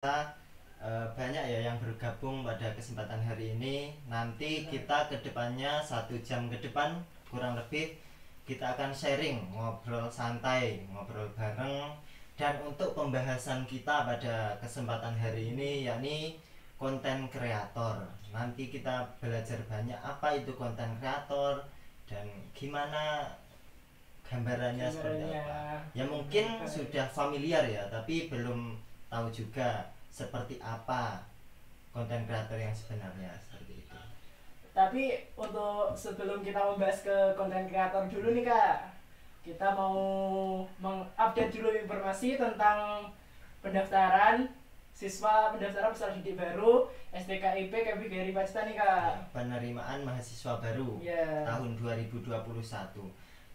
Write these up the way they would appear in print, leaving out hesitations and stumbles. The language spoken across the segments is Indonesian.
banyak ya yang bergabung pada kesempatan hari ini. Nanti kita kedepannya 1 jam ke depan kurang lebih kita akan sharing, ngobrol santai, ngobrol bareng. Dan untuk pembahasan kita pada kesempatan hari ini yakni konten kreator. Nanti kita belajar banyak apa itu konten kreator dan gimana gambarannya seperti apa. Ya mungkin sudah familiar ya, tapi belum tahu juga seperti apa konten kreator yang sebenarnya seperti itu. Tapi untuk sebelum kita membahas ke konten kreator dulu nih Kak, kita mau mengupdate dulu informasi tentang pendaftaran peserta didik baru STKIP KPGRI Pacitan nih Kak. Penerimaan mahasiswa baru tahun 2021.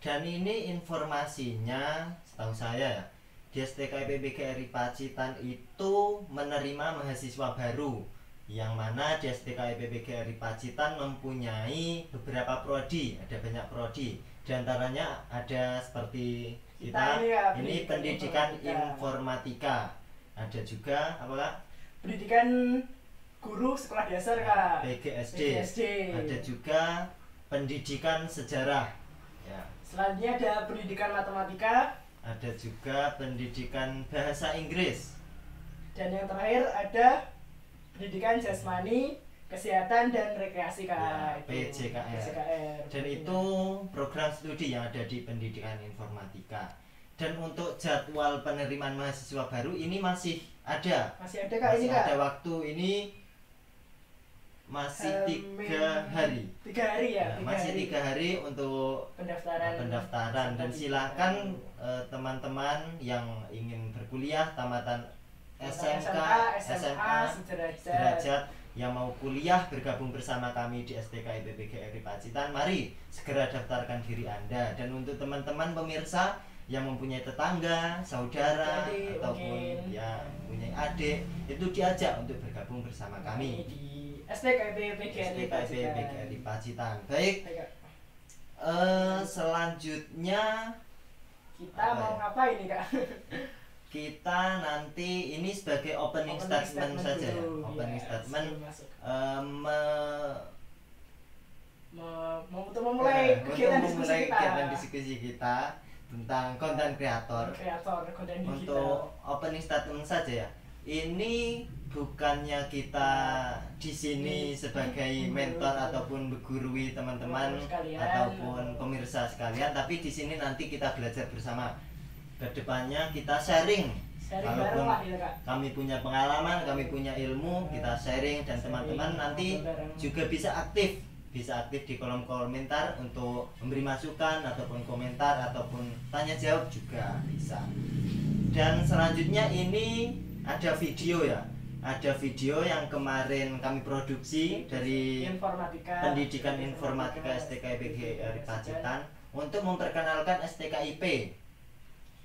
Dan ini informasinya setahu saya ya, di STKIP PGRI Pacitan itu menerima mahasiswa baru, yang mana di STKIP PGRI Pacitan mempunyai beberapa prodi, ada banyak prodi. Di antaranya ada seperti kita ini pendidikan informatika. Ada juga apa Kak? Pendidikan guru sekolah dasar Kak. PGSD. Ada juga pendidikan sejarah. Ya. Selanjutnya ada pendidikan matematika. Ada juga pendidikan bahasa Inggris. Dan yang terakhir ada pendidikan jasmani, kesehatan dan rekreasi Kak. PJKR. Dan itu program studi yang ada di pendidikan informatika. Dan untuk jadwal penerimaan mahasiswa baru ini masih ada. Masih ada Kak, masih ini ada Kak. Waktu ini masih 3 hari. 3 hari ya? Masih 3 hari untuk pendaftaran. Dan silakan teman-teman yang ingin berkuliah tamatan SMK, SMA, sederajat yang mau kuliah bergabung bersama kami di STKIP PGRI Pacitan, mari segera daftarkan diri Anda. Dan untuk teman-teman pemirsa yang mempunyai tetangga, saudara, adik, ataupun ya punya adik, itu diajak untuk bergabung bersama kami di STKIP PGRI Pacitan. Baik, selanjutnya kita mau ngapain nih Kak? Kita nanti ini sebagai opening statement saja ya. Opening statement untuk memulai kegiatan diskusi kita tentang konten kreator. Untuk opening statement saja ya. Ini bukannya kita di sini sebagai mentor ataupun menggurui teman-teman ataupun pemirsa sekalian, tapi di sini nanti kita belajar bersama. Kedepannya kita sharing. Walaupun kami punya pengalaman, kami punya ilmu, kita sharing. Dan teman-teman nanti juga bisa aktif di kolom komentar untuk memberi masukan ataupun komentar ataupun tanya jawab juga bisa. Dan selanjutnya ini ada video ya. Ada video yang kemarin kami produksi dari pendidikan informatika STKIP PGRI Pacitan untuk memperkenalkan STKIP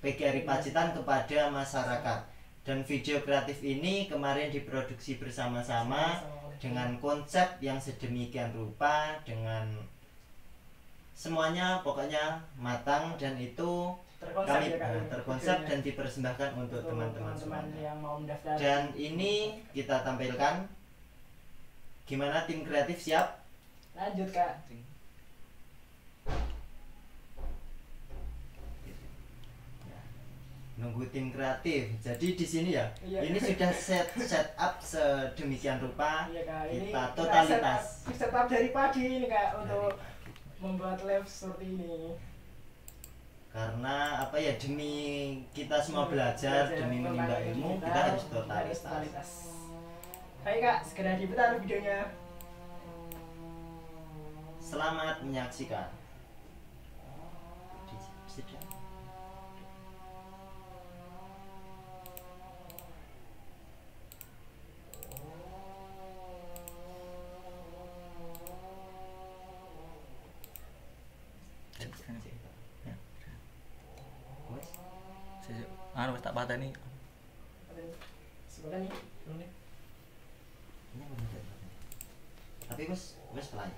PGRI Pacitan kepada masyarakat. Dan video kreatif ini kemarin diproduksi bersama-sama dengan konsep yang sedemikian rupa, dengan semuanya pokoknya matang, dan itu kami terkonsep dan dipersembahkan untuk teman-teman yang mau mendaftar. Dan ini kita tampilkan. Gimana tim kreatif, siap? Lanjut Kak. Nunggu tim kreatif. Jadi di sini ya, ini sudah set up sedemikian rupa. Kita totalitas set up dari pagi ini Kak untuk membuat live seperti ini. Karena apa ya, demi kita semua belajar, demi menimba ilmu, kita harus totalitas. Baik Kak, segera diputar videonya. Selamat menyaksikan. Anu tak pateni. Sebenarnya nih. Tapi wes pelan.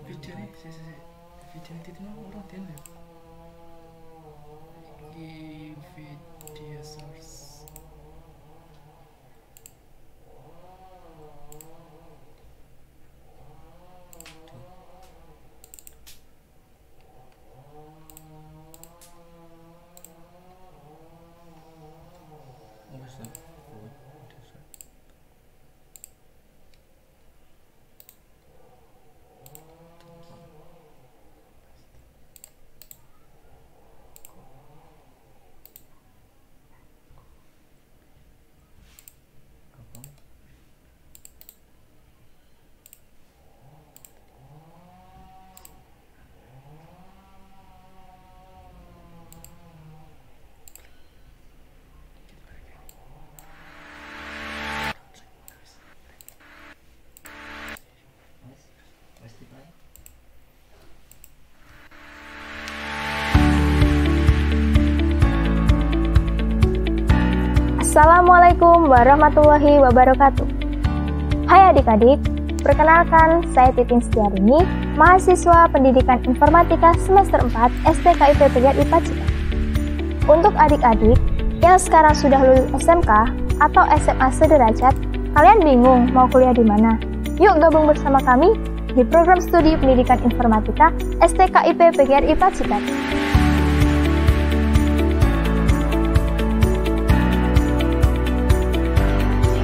Video nih, video ini tidak mau orang dia nih. Video source. Assalamualaikum warahmatullahi wabarakatuh. Hai adik-adik, perkenalkan saya Titin Setiarini, mahasiswa Pendidikan Informatika semester 4 STKIP PGRI Pacitan. Untuk adik-adik yang sekarang sudah lulus SMK atau SMA sederajat, kalian bingung mau kuliah di mana? Yuk gabung bersama kami di program studi Pendidikan Informatika STKIP PGRI Pacitan.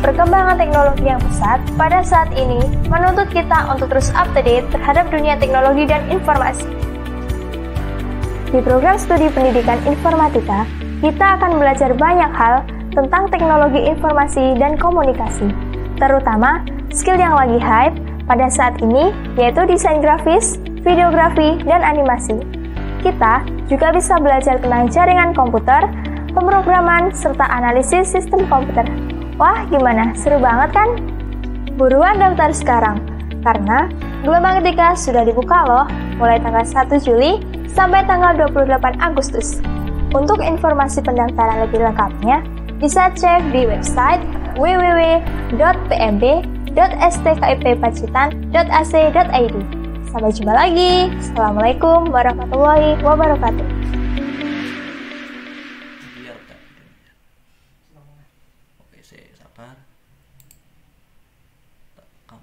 Perkembangan teknologi yang pesat pada saat ini menuntut kita untuk terus up to date terhadap dunia teknologi dan informasi. Di program studi Pendidikan Informatika, kita akan belajar banyak hal tentang teknologi informasi dan komunikasi, terutama skill yang lagi hype pada saat ini, yaitu desain grafis, videografi, dan animasi. Kita juga bisa belajar tentang jaringan komputer, pemrograman, serta analisis sistem komputer. Wah, gimana? Seru banget kan? Buruan daftar sekarang, karena gelombang ketiga sudah dibuka loh, mulai tanggal 1 Juli sampai tanggal 28 Agustus. Untuk informasi pendaftaran lebih lengkapnya, bisa cek di website www.pmb.stkippacitan.ac.id. Sampai jumpa lagi. Assalamualaikum warahmatullahi wabarakatuh. Sabar. Kamu.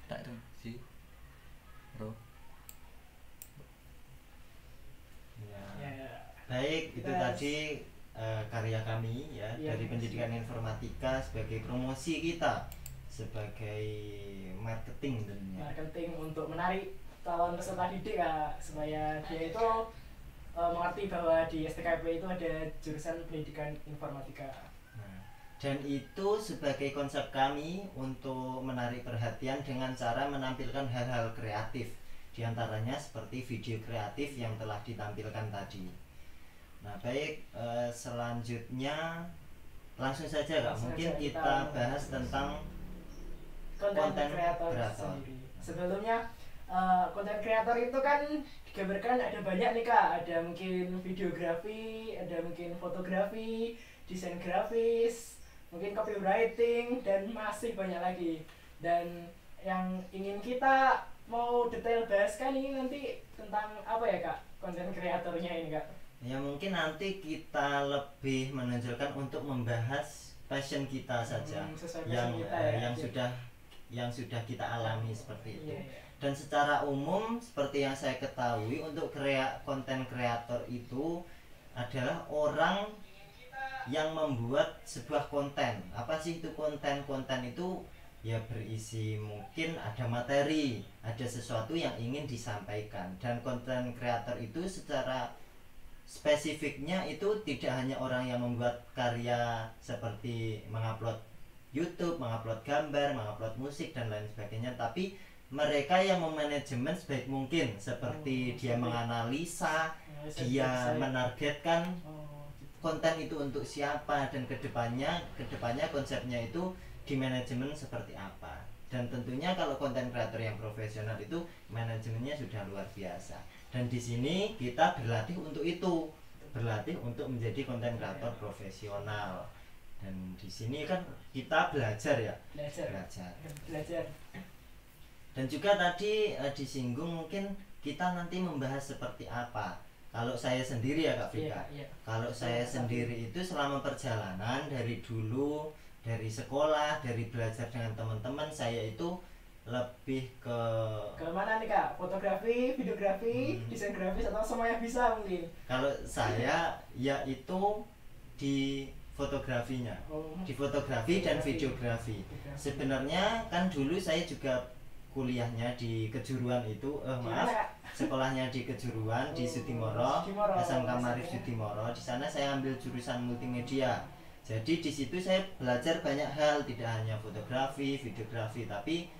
Tak itu si bro. Baik, itu tadi karya kami ya, dari Pendidikan Informatika sebagai promosi kita sebagai marketing tentunya. Marketing untuk menarik calon peserta didik Kak, supaya dia itu mengerti bahwa di STKIP itu ada jurusan Pendidikan Informatika. Dan itu sebagai konsep kami untuk menarik perhatian dengan cara menampilkan hal-hal kreatif, diantaranya seperti video kreatif yang telah ditampilkan tadi. Nah baik, selanjutnya langsung saja Kak, mungkin kita bahas tentang konten kreator sendiri. Sebelumnya konten kreator itu kan digambarkan ada banyak nih Kak, ada mungkin videografi, ada mungkin fotografi, desain grafis, mungkin copywriting, dan masih banyak lagi. Dan yang ingin kita mau detail bahaskan ini nanti tentang apa ya Kak, konten kreatornya ini Kak? Ya mungkin nanti kita lebih menonjolkan untuk membahas passion kita saja, yang kita, ya? yang sudah kita alami seperti itu. Dan secara umum seperti yang saya ketahui, untuk konten kreator itu adalah orang yang membuat sebuah konten. Apa sih itu konten? Konten itu ya berisi, mungkin ada materi, ada sesuatu yang ingin disampaikan. Dan konten kreator itu secara spesifiknya itu tidak hanya orang yang membuat karya seperti mengupload YouTube, mengupload gambar, mengupload musik dan lain sebagainya, tapi mereka yang memanajemen sebaik mungkin, seperti dia menganalisa, dia menargetkan konten itu untuk siapa, dan kedepannya konsepnya itu di manajemen seperti apa. Dan tentunya kalau konten kreator yang profesional itu manajemennya sudah luar biasa. Dan di sini kita berlatih untuk itu, berlatih untuk menjadi konten kreator profesional. Dan di sini kan kita belajar ya, belajar. Dan juga tadi disinggung mungkin kita nanti membahas seperti apa. Kalau saya sendiri ya Kak Vika, kalau saya sendiri itu selama perjalanan dari dulu, dari sekolah, dari belajar dengan teman-teman, saya itu lebih ke mana nih Kak? Fotografi, videografi, desain grafis, atau semua yang bisa mungkin? Kalau saya ya itu di fotografinya, di fotografi dan videografi. Sebenarnya kan dulu saya juga kuliahnya di kejuruan itu, sekolahnya di kejuruan di Sutimoro, SMK Marif Sutimoro. Di sana saya ambil jurusan multimedia. Jadi di situ saya belajar banyak hal, tidak hanya fotografi, videografi, tapi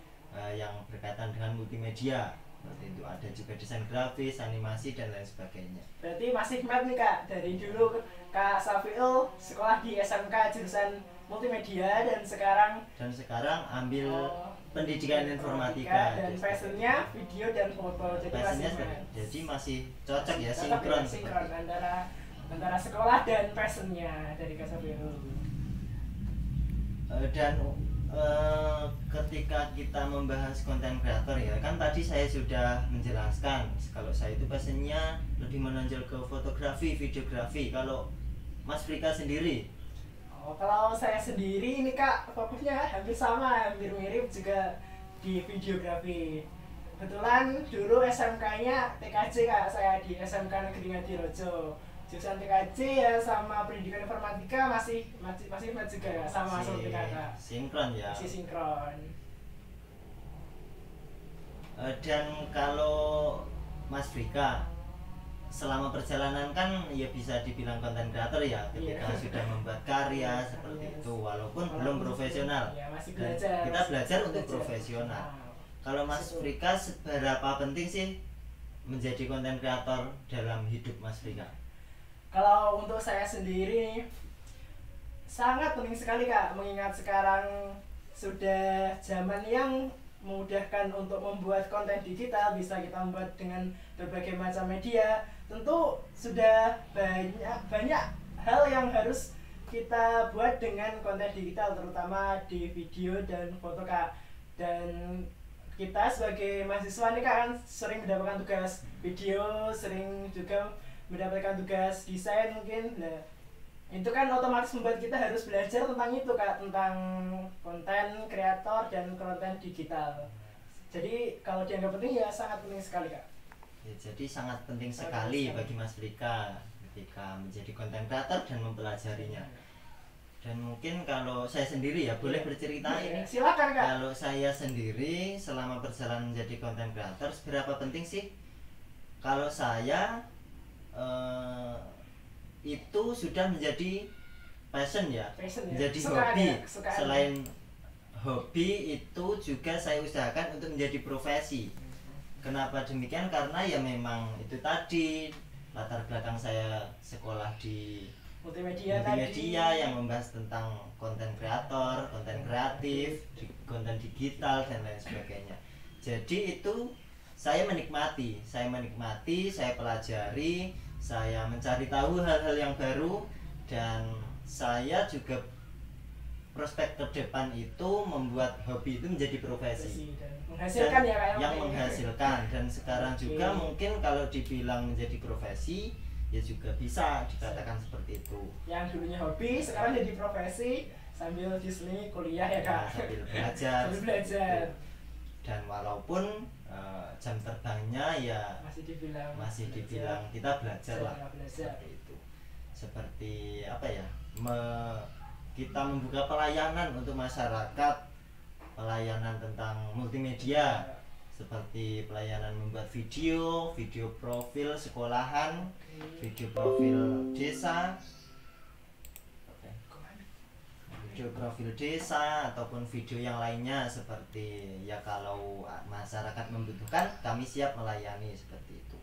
yang berkaitan dengan multimedia. Seperti itu, ada juga desain grafis, animasi dan lain sebagainya. Berarti masih map nih Kak, dari dulu Kak Safiul sekolah di SMK jurusan multimedia, dan sekarang ambil pendidikan informatika dan passionnya video dan foto, jadi masih cocok ya, sinkron antara sekolah dan passionnya dari Kasabiru. Dan ketika kita membahas konten kreator ya kan tadi saya sudah menjelaskan kalau saya itu passionnya lebih menonjol ke fotografi, videografi. Kalau Mas Frika sendiri? Kalau saya sendiri ini Kak fokusnya hampir sama, hampir mirip juga di videografi. Kebetulan dulu SMK-nya TKJ Kak, saya di SMK Negeri Ngadirojo. Jurusan TKJ ya sama pendidikan informatika masih juga ya, sama seperti Kakak. Sinkron ya. Masih sinkron. Dan kalau Mas Frika selama perjalanan kan ya bisa dibilang konten kreator ya ketika sudah membuat karya seperti itu walaupun belum profesional. Ya, masih dan belajar. Kita belajar untuk profesional. Kalau Mas Frika seberapa penting sih menjadi konten kreator dalam hidup Mas Frika? Kalau untuk saya sendiri sangat penting sekali Kak, mengingat sekarang sudah zaman yang memudahkan untuk membuat konten digital, bisa kita membuat dengan berbagai macam media. Tentu sudah banyak hal yang harus kita buat dengan konten digital, terutama di video dan foto Kak. Dan kita sebagai mahasiswa nih Kak kan sering mendapatkan tugas video, sering juga mendapatkan tugas desain mungkin. Nah, itu kan otomatis membuat kita harus belajar tentang itu Kak, tentang konten kreator dan konten digital. Jadi kalau dianggap penting ya sangat penting sekali Kak. Ya, jadi sangat penting sekali bagi Mas Frika ketika menjadi konten kreator dan mempelajarinya. Dan mungkin kalau saya sendiri ya boleh bercerita ini. Silakan Kak. Kalau saya sendiri selama perjalanan menjadi konten kreator seberapa penting sih? Kalau saya itu sudah menjadi passion ya, menjadi hobi. Selain hobi itu juga saya usahakan untuk menjadi profesi. Kenapa demikian? Karena ya memang itu tadi latar belakang saya sekolah di multimedia yang membahas tentang konten kreator, konten kreatif, konten digital dan lain sebagainya. Jadi itu saya menikmati, saya pelajari, saya mencari tahu hal-hal yang baru, dan saya juga prospek ke depan itu membuat hobi itu menjadi profesi menghasilkan dan ya Kak, yang menghasilkan. Dan sekarang juga mungkin kalau dibilang menjadi profesi ya juga bisa dikatakan seperti itu. Yang dulunya hobi sekarang jadi profesi sambil di sini kuliah ya Kak. Sambil belajar. Sambil belajar. Dan walaupun jam terbangnya ya masih dibilang kita belajar lah. Seperti itu. Seperti apa ya? Kita membuka pelayanan untuk masyarakat, pelayanan tentang multimedia, seperti pelayanan membuat video profil sekolahan, video profil desa, video profil desa ataupun video yang lainnya seperti ya kalau masyarakat membutuhkan kami siap melayani seperti itu.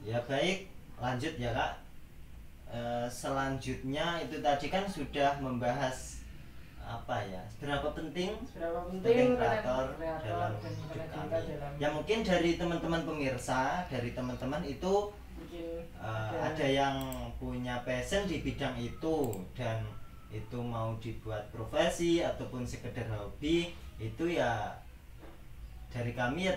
Ya baik, lanjut ya Kak. Selanjutnya itu tadi kan sudah membahas apa ya, seberapa penting kreator dalam hidup kami. Ya mungkin dari teman-teman pemirsa, dari teman-teman itu ada yang punya passion di bidang itu dan itu mau dibuat profesi ataupun sekedar hobi, itu ya dari kami ya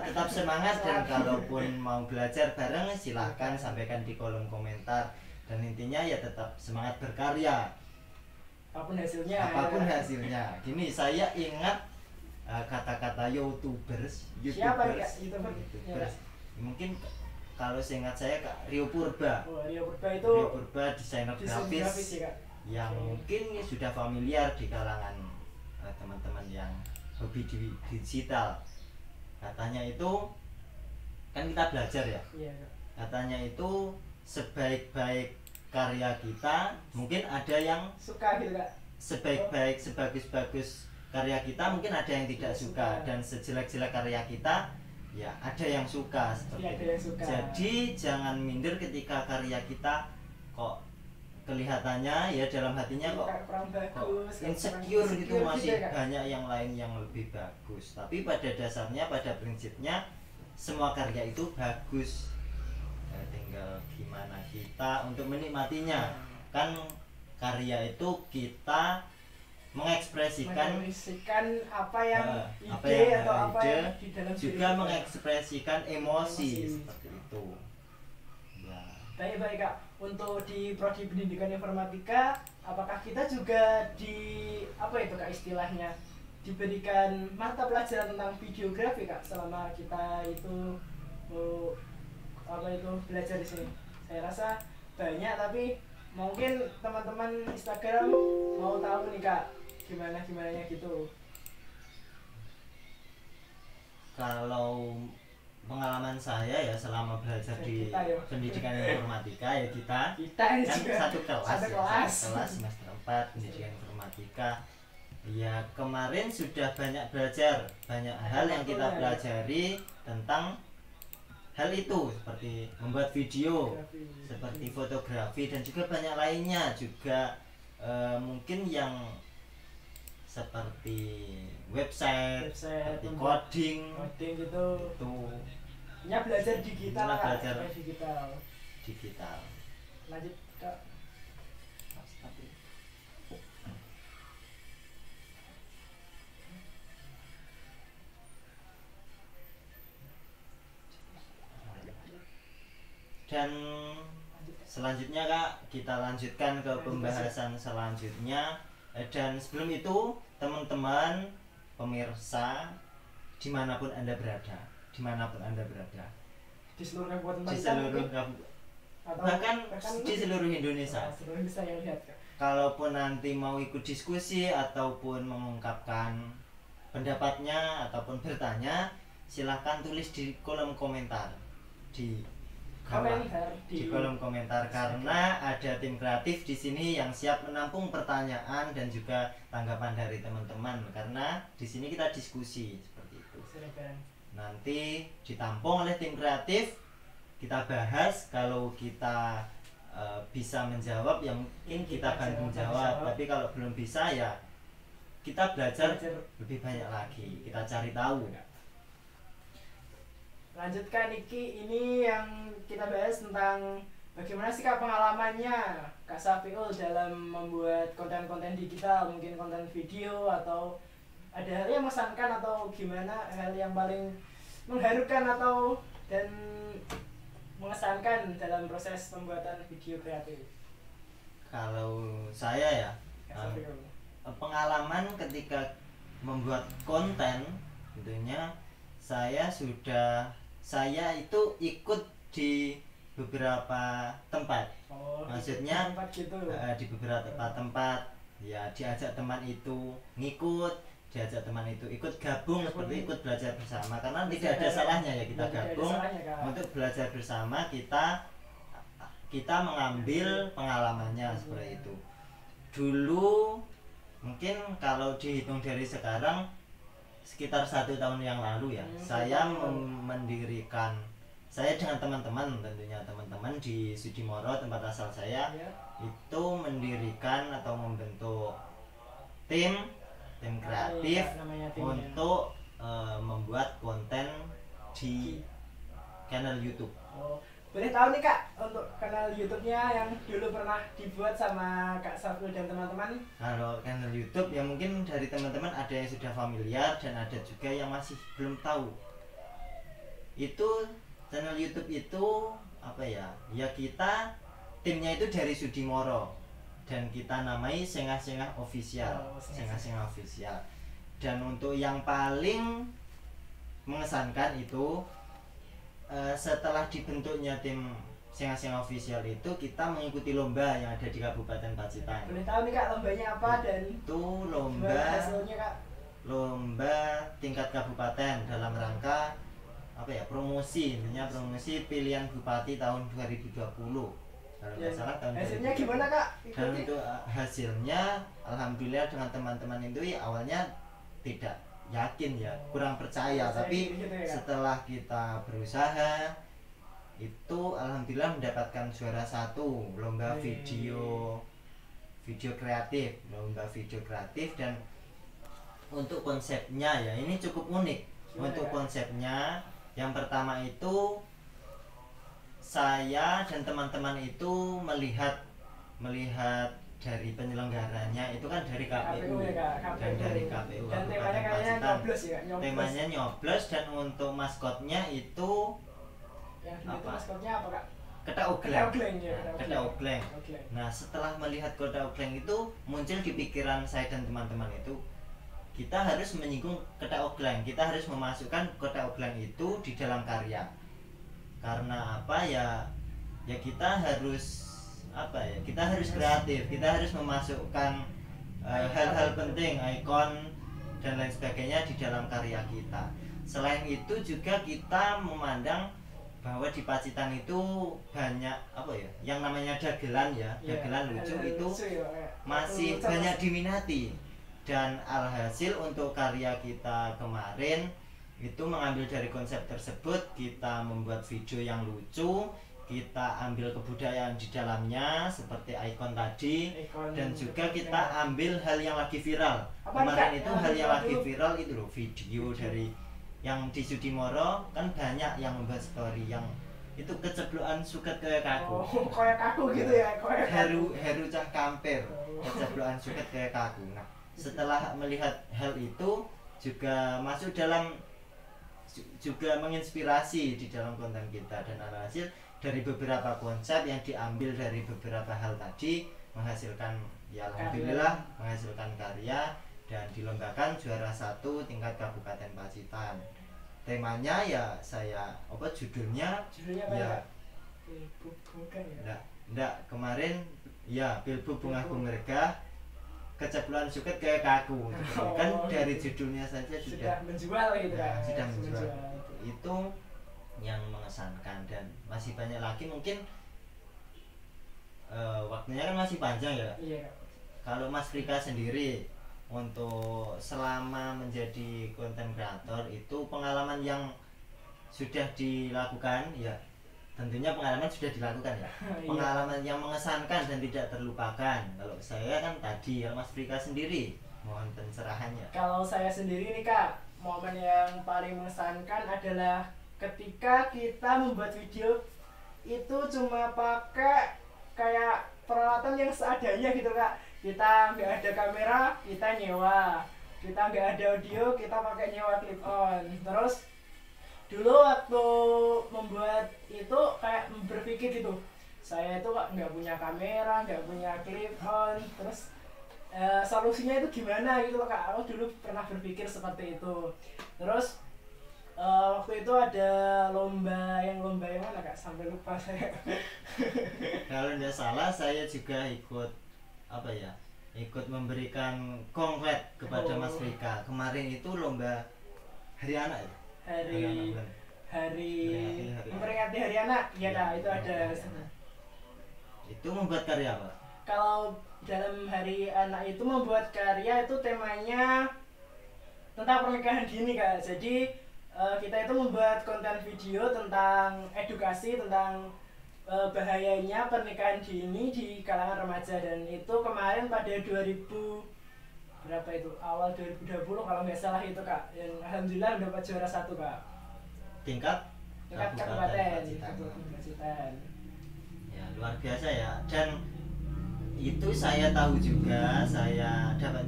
tetap semangat. Dan kalaupun mau belajar bareng silahkan sampaikan di kolom komentar, dan intinya ya tetap semangat berkarya apapun hasilnya. Gini, saya ingat kata-kata youtubers Siapa ya YouTubers. Mungkin kalau seingat saya Kak Rio Purba. Rio Purba desainer grafis ya, yang mungkin sudah familiar di kalangan teman-teman yang hobi di digital. Katanya itu kan kita belajar ya. Katanya itu sebaik-baik karya kita mungkin ada yang suka gitu Kak. Sebagus-bagus karya kita mungkin ada yang tidak suka, dan sejelek-jelek karya kita ya ada yang suka seperti ya, ada yang suka. Jadi jangan minder ketika karya kita kok kelihatannya ya dalam hatinya kok insecure gitu, masih gitu, banyak yang lain yang lebih bagus. Tapi pada dasarnya, pada prinsipnya semua karya itu bagus, ya, tinggal gimana kita untuk menikmatinya. Kan karya itu kita mengekspresikan apa yang ide atau apa yang di dalam juga mengekspresikan emosi seperti itu. Ya. Baik Kak, untuk di prodi pendidikan informatika, apakah kita juga di apa itu Kak istilahnya diberikan mata pelajaran tentang videografi Kak selama kita itu belajar di sini? Saya rasa banyak, tapi mungkin teman-teman Instagram mau tahu nih Kak gimana gitu. Kalau pengalaman saya ya selama belajar di pendidikan informatika ya kita kan satu kelas semester 4 pendidikan informatika. Ya kemarin sudah banyak belajar, banyak hal yang kita pelajari tentang hal itu, seperti membuat video, seperti fotografi, dan juga banyak lainnya juga, mungkin yang seperti website seperti coding gitu. Ya belajar digital. Lanjut Kak. Dan selanjutnya Kak, kita lanjutkan ke pembahasan selanjutnya. Dan sebelum itu teman-teman pemirsa dimanapun anda berada di seluruh kabupaten bahkan di seluruh Indonesia, yang lihat, Kak. Kalaupun nanti mau ikut diskusi ataupun mengungkapkan pendapatnya ataupun bertanya, silahkan tulis di kolom komentar di kolom komentar, karena ada tim kreatif di sini yang siap menampung pertanyaan dan juga tanggapan dari teman-teman, karena di sini kita diskusi seperti itu. Nanti ditampung oleh tim kreatif, kita bahas. Kalau kita bisa menjawab ya mungkin kita bantu menjawab, tapi kalau belum bisa ya kita belajar lebih banyak lagi, kita cari tahu. Lanjutkan Niki, ini yang kita bahas tentang bagaimana sih Kak pengalamannya Kak Safiul dalam membuat konten-konten digital, mungkin konten video, atau ada hal yang mengesankan atau gimana, hal yang paling mengharukan atau dan mengesankan dalam proses pembuatan video kreatif. Kalau saya ya, pengalaman ketika membuat konten tentunya saya itu ikut di beberapa tempat. Maksudnya di beberapa tempat ya, diajak teman itu ngikut, diajak teman itu ikut gabung, seperti ikut belajar bersama, karena tidak ada salahnya ya kita gabung untuk belajar bersama, kita mengambil pengalamannya seperti itu. Dulu mungkin kalau dihitung dari sekarang sekitar 1 tahun yang lalu ya, saya mendirikan, saya dengan teman-teman, tentunya teman-teman di Sudimoro tempat asal saya, itu mendirikan atau membentuk tim kreatif untuk membuat konten di channel YouTube. Boleh tahu nih Kak, untuk kanal YouTube-nya yang dulu pernah dibuat sama Kak Safiul dan teman-teman? Kalau channel YouTube ya mungkin dari teman-teman ada yang sudah familiar dan ada juga yang masih belum tahu. Itu channel YouTube itu apa ya? Ya kita timnya itu dari Sudimoro dan kita namai Sengah-Sengah Official. Sengah-Sengah Official. Dan untuk yang paling mengesankan itu setelah dibentuknya tim Sengah-Sengah Official itu, kita mengikuti lomba yang ada di Kabupaten Pacitan. Boleh tahu nih Kak lombanya apa dan itu lomba tingkat kabupaten dalam rangka apa ya, promosi, intinya promosi pilihan bupati tahun 2020 kalau nggak salah tahun hasilnya 2020. Gimana Kak? Dan itu hasilnya alhamdulillah dengan teman-teman itu ya awalnya tidak yakin ya, kurang percaya. Tapi gitu ya, setelah kita berusaha itu alhamdulillah mendapatkan juara 1 lomba video kreatif, dan untuk konsepnya ya ini cukup unik. Untuk konsepnya yang pertama itu saya dan teman-teman itu melihat dari penyelenggaranya itu kan dari KPU, dan dari KPU dan temanya kayaknya nyoblos ya, temanya nyoblos, dan untuk maskotnya itu apa? Maskotnya apa Kak? Ketak Ogleng. Ketak Ogleng. Nah setelah melihat Ketak Ogleng itu muncul di pikiran saya dan teman-teman itu, kita harus menyinggung Ketak Ogleng, kita harus memasukkan Ketak Ogleng itu di dalam karya. Karena apa ya kita harus kita harus kreatif, kita harus memasukkan hal-hal penting, ikon dan lain sebagainya di dalam karya kita. Selain itu juga kita memandang bahwa di Pacitan itu banyak yang namanya dagelan dagelan lucu itu masih banyak diminati, dan alhasil untuk karya kita kemarin itu mengambil dari konsep tersebut, kita membuat video yang lucu, kita ambil kebudayaan di dalamnya seperti ikon tadi, dan juga kita ambil hal yang lagi viral. Kemarin itu hal yang lagi viral itu loh, video dari yang di Sudimoro kan banyak yang membuat story yang itu keceplokan suket kayak kaku. Kayak kaku gitu ya, Heru cah kamper, keceplokan suket kayak kaku. Nah, setelah melihat hal itu juga masuk dalam, juga menginspirasi di dalam konten kita, dan alhasil dari beberapa konsep yang diambil dari beberapa hal tadi menghasilkan ya alhamdulillah menghasilkan karya, dan dilombakan juara 1 tingkat Kabupaten Pacitan. Temanya ya judulnya ya enggak kemarin ya Bilbu Bunga Bumergah Keceplokan Suket kayak kaku kan dari judulnya saja sudah menjual gitu kan. Sudah menjual. Itu yang mengesankan, dan masih banyak lagi mungkin waktunya kan masih panjang ya. Iya. Kalau Mas Rika sendiri untuk selama menjadi konten kreator itu pengalaman yang sudah dilakukan ya, tentunya pengalaman sudah dilakukan ya. Pengalaman yang mengesankan dan tidak terlupakan. Kalau saya kan tadi, ya Mas Rika sendiri mohon pencerahannya. Kalau saya sendiri nih Kak, momen yang paling mengesankan adalah ketika kita membuat video itu cuma pakai kayak peralatan yang seadanya gitu Kak. Kita nggak ada kamera, kita nyewa. Kita nggak ada audio, kita pakai nyewa clip on. Terus dulu waktu membuat itu kayak berpikir gitu, saya itu nggak punya kamera, nggak punya clip on, terus solusinya itu gimana gitu loh Kak. Aku dulu pernah berpikir seperti itu. Terus waktu itu ada lomba yang mana Kak, sampai lupa saya. Kalau tidak salah saya juga ikut ikut memberikan konkret kepada Mas Rika. Kemarin itu lomba Hari Anak ya? Hari memperingati Hari Anak ya Kak, itu ada. Itu membuat karya apa? Kalau dalam Hari Anak itu membuat karya itu temanya tentang pernikahan dini Kak. Jadi kita itu membuat konten video tentang edukasi tentang bahayanya pernikahan dini di kalangan remaja, dan itu kemarin pada 2000 berapa itu, awal 2020 kalau nggak salah itu Kak, yang alhamdulillah dapat juara 1 Kak. Tingkat Kabupaten. Ya luar biasa ya, dan itu saya tahu juga, saya dapat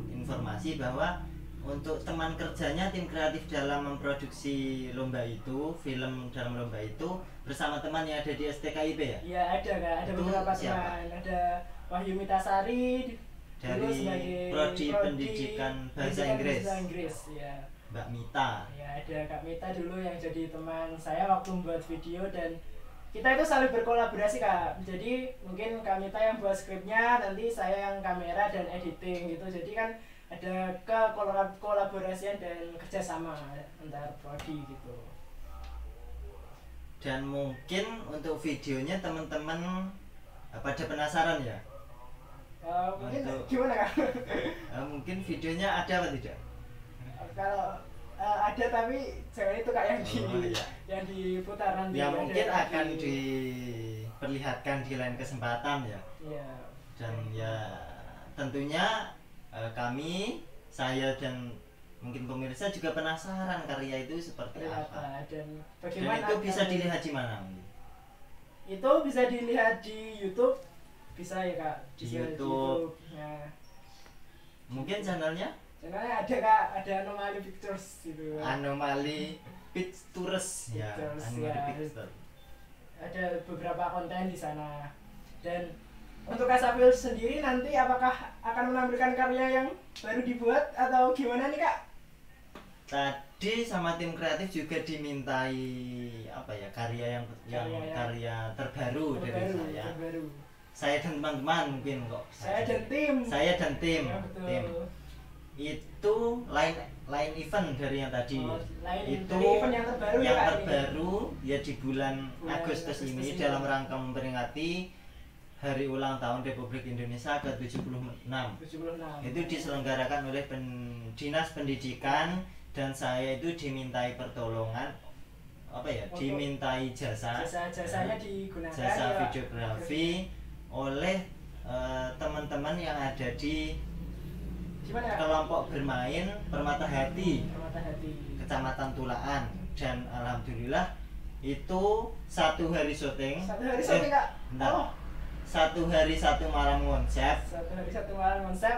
informasi bahwa untuk teman kerjanya tim kreatif dalam memproduksi lomba itu, film dalam lomba itu bersama teman yang ada di STKIP ya? Iya ada Kak, ada beberapa teman. Ada Wahyu Mitasari dari Prodi Pendidikan Bahasa Inggris. Ya. Mbak Mita. Ya ada Kak Mita dulu yang jadi teman saya waktu membuat video, dan kita itu saling berkolaborasi Kak. Jadi mungkin Kak Mita yang buat skripnya, nanti saya yang kamera dan editing gitu. Jadi kan ada kolaborasian dan kerjasama antar prodi gitu. Dan mungkin untuk videonya teman-teman pada penasaran ya? Mungkin gimana Kak? Mungkin videonya ada apa tidak? Kalau ada tapi jangan itu Kak yang yang diputar nanti. Ya mungkin akan diperlihatkan di lain kesempatan ya. Iya. Dan ya tentunya saya dan mungkin pemirsa juga penasaran karya itu seperti apa. Dan bagaimana itu bisa dilihat di mana? Itu bisa dilihat di YouTube. Bisa ya Kak, di YouTube. Nah. Mungkin channelnya ada Kak, ada Anomali Pictures gitu. Anomali Pictures ya. Ada beberapa konten di sana. Dan untuk Kasafil sendiri nanti apakah akan menampilkan karya yang baru dibuat atau gimana nih Kak? Tadi sama tim kreatif juga dimintai karya terbaru dari saya. Saya dan teman-teman mungkin kok. Saya dan tim. Ya, tim. Itu lain event dari yang tadi. Itu event yang terbaru ya di bulan Agustus ini dalam rangka memperingati Hari Ulang Tahun Republik Indonesia ke-76. Itu diselenggarakan oleh Dinas Pendidikan dan saya itu dimintai pertolongan dimintai jasanya digunakan jasa videografi oleh teman-teman yang ada di kelompok bermain Permata Hati Kecamatan Tulaan, dan alhamdulillah itu 1 hari syuting. Kak. Satu hari satu malam konsep.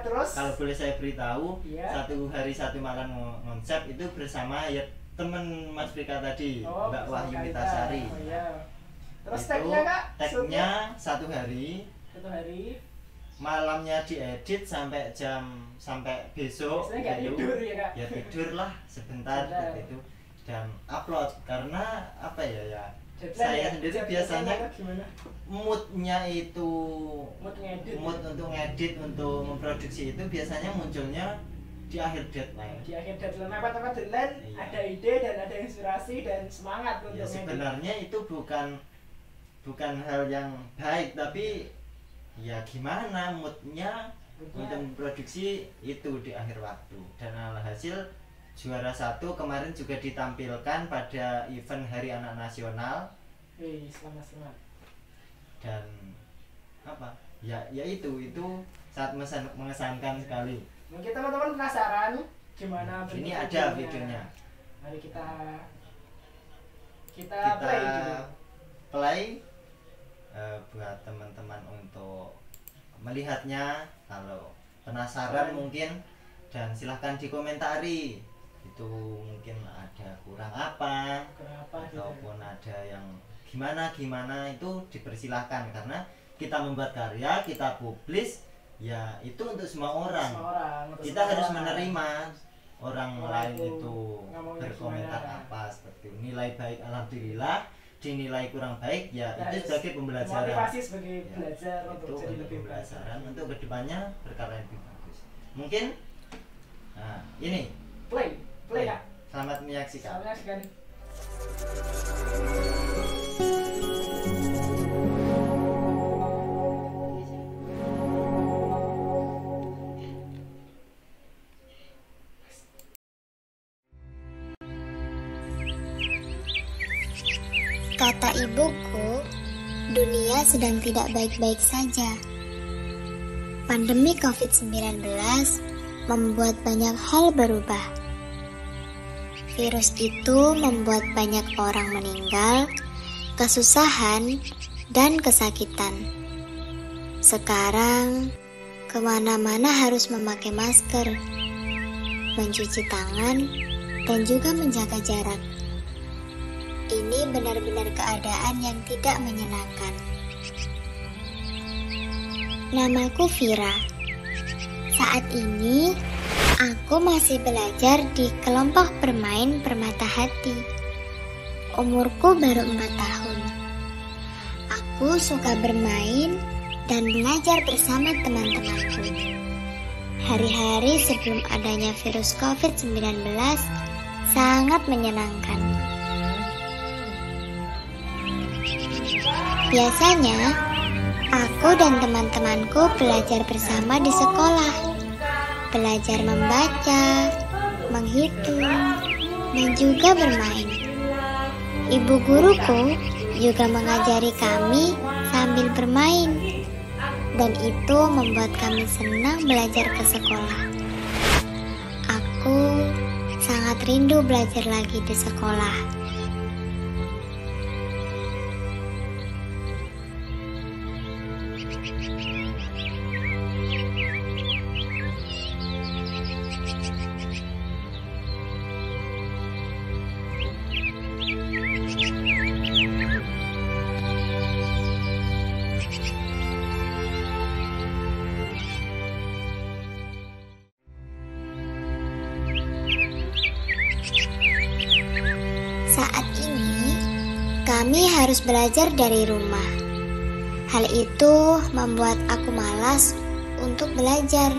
Terus kalau boleh saya beritahu, 1 hari 1 malam konsep itu bersama ya teman Mas Frika tadi, Mbak Wahyu Mitasari. Terus tagnya 1 hari. Malamnya diedit sampai besok. Tidur ya Kak. Ya tidurlah sebentar itu dan upload karena saya sendiri biasanya moodnya itu mood untuk ngedit, untuk memproduksi itu biasanya munculnya di akhir deadline. Apa deadline? Ada ide dan ada inspirasi dan semangat untuk ya, sebenarnya itu bukan hal yang baik, tapi ya gimana moodnya untuk memproduksi itu di akhir waktu. Dan alhasil juara 1 kemarin juga ditampilkan pada event Hari Anak Nasional. Selamat. Dan itu sangat mengesankan sekali. Mungkin teman-teman penasaran gimana ini ada videonya. Mari kita play buat teman-teman untuk melihatnya. Kalau penasaran mungkin, dan silahkan dikomentari itu mungkin ada kurang apa ataupun ada yang gimana itu dipersilahkan, karena kita membuat karya, kita publis ya itu untuk semua orang. Kita harus menerima orang lain itu berkomentar apa seperti nilai baik alhamdulillah, dinilai kurang baik ya itu sebagai pembelajaran. Motivasi sebagai belajar untuk jadi lebih pembelajaran untuk kedepannya berkarya lebih bagus. Mungkin ini play Kak. Selamat menyaksikan. Kata ibuku, dunia sedang tidak baik-baik saja. Pandemi COVID-19 membuat banyak hal berubah. Virus itu membuat banyak orang meninggal, kesusahan, dan kesakitan. Sekarang, kemana-mana harus memakai masker, mencuci tangan, dan juga menjaga jarak. Ini benar-benar keadaan yang tidak menyenangkan. Namaku Vira. Saat ini, aku masih belajar di kelompok bermain Permata Hati. Umurku baru 4 tahun. Aku suka bermain dan belajar bersama teman-temanku. Hari-hari sebelum adanya virus COVID-19 sangat menyenangkan. Biasanya, aku dan teman-temanku belajar bersama di sekolah. Belajar membaca, menghitung, dan juga bermain. Ibu guruku juga mengajari kami sambil bermain, dan itu membuat kami senang belajar ke sekolah. Aku sangat rindu belajar lagi di sekolah. Saat ini, kami harus belajar dari rumah. Hal itu membuat aku malas untuk belajar.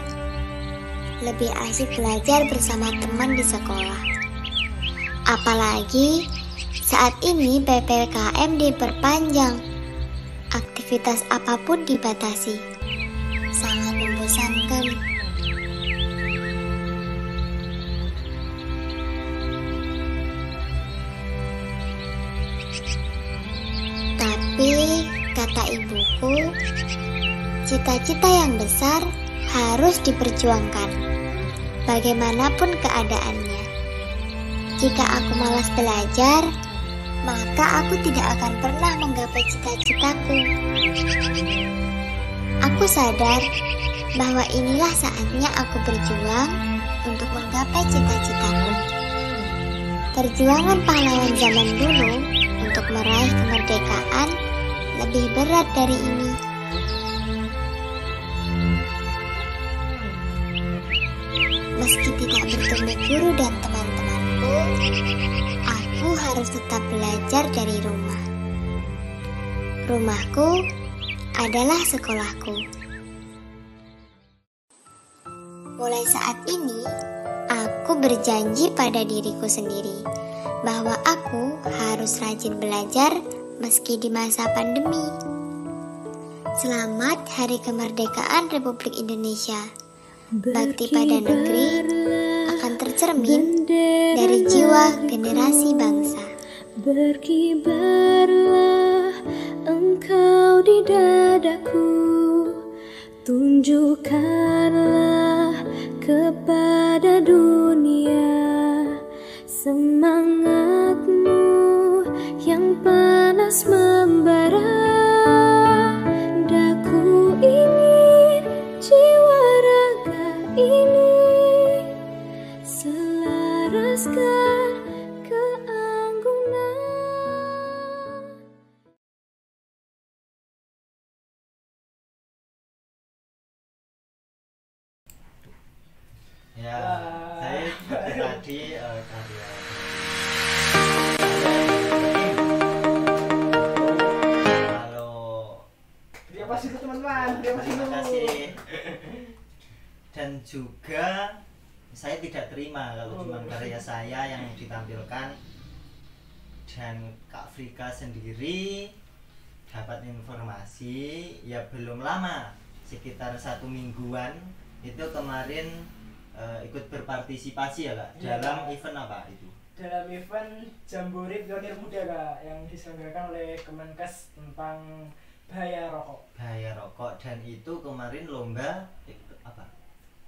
Lebih asik belajar bersama teman di sekolah. Apalagi saat ini PPKM diperpanjang. Aktivitas apapun dibatasi. Sangat membosankan. Tapi, kata ibuku, cita-cita yang besar harus diperjuangkan, bagaimanapun keadaannya. Jika aku malas belajar, maka aku tidak akan pernah menggapai cita-citaku. Aku sadar bahwa inilah saatnya aku berjuang untuk menggapai cita-citaku. Perjuangan pahlawan zaman dulu untuk meraih kemerdekaan lebih berat dari ini. Meski tidak bertemu guru dan teman-temanku, aku harus tetap belajar dari rumah. Rumahku adalah sekolahku. Mulai saat ini, aku berjanji pada diriku sendiri bahwa aku harus rajin belajar meski di masa pandemi. Selamat Hari Kemerdekaan Republik Indonesia. Bakti pada negeri akan tercermin dari jiwa generasi bangsa. Berkibarlah engkau di dadaku, tunjukkanlah kepada dunia semangatmu yang panas membara. Daku ingin jiwa raga ini selaraskan keanggunan. Ya, saya seperti tadi karya kalau Terima kasih teman-teman, terima kasih. Dan juga saya tidak terima kalau cuma karya saya yang ditampilkan, dan Kak Frika sendiri dapat informasi ya belum lama, sekitar 1 mingguan itu kemarin ikut berpartisipasi ya Kak, Ya, dalam Kak. event apa itu? Dalam event Jambore Pionir Muda Kak, yang diselenggarakan oleh Kemenkes tentang bahaya rokok. Bahaya rokok, dan itu kemarin lomba apa?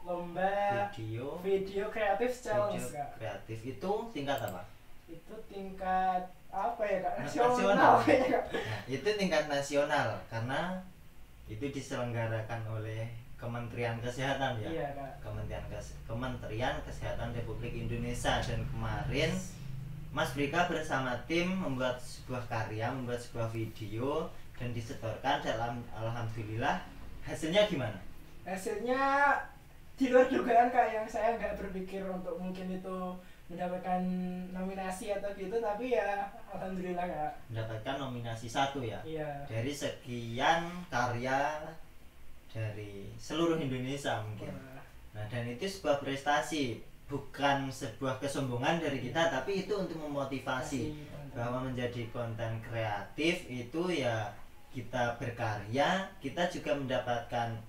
Lomba video kreatif challenge video Kak. kreatif itu tingkat apa? Itu tingkat apa ya Kak? Nasional. kayaknya, Kak. Nah, itu tingkat nasional karena itu diselenggarakan oleh Kementerian Kesehatan ya. Iya Kak. Kementerian Kesehatan Republik Indonesia, dan kemarin Mas Frika bersama tim membuat sebuah karya, membuat sebuah video dan disetorkan, dalam alhamdulillah hasilnya gimana? Hasilnya di luar dugaan Kak, yang saya nggak berpikir untuk mungkin itu mendapatkan nominasi atau gitu, tapi ya alhamdulillah Kak. Mendapatkan nominasi 1 ya. Iya. Dari sekian karya dari seluruh Indonesia mungkin. Wah. Nah, dan itu sebuah prestasi, bukan sebuah kesombongan dari kita, tapi itu untuk memotivasi bahwa menjadi konten kreatif itu ya kita berkarya, kita juga mendapatkan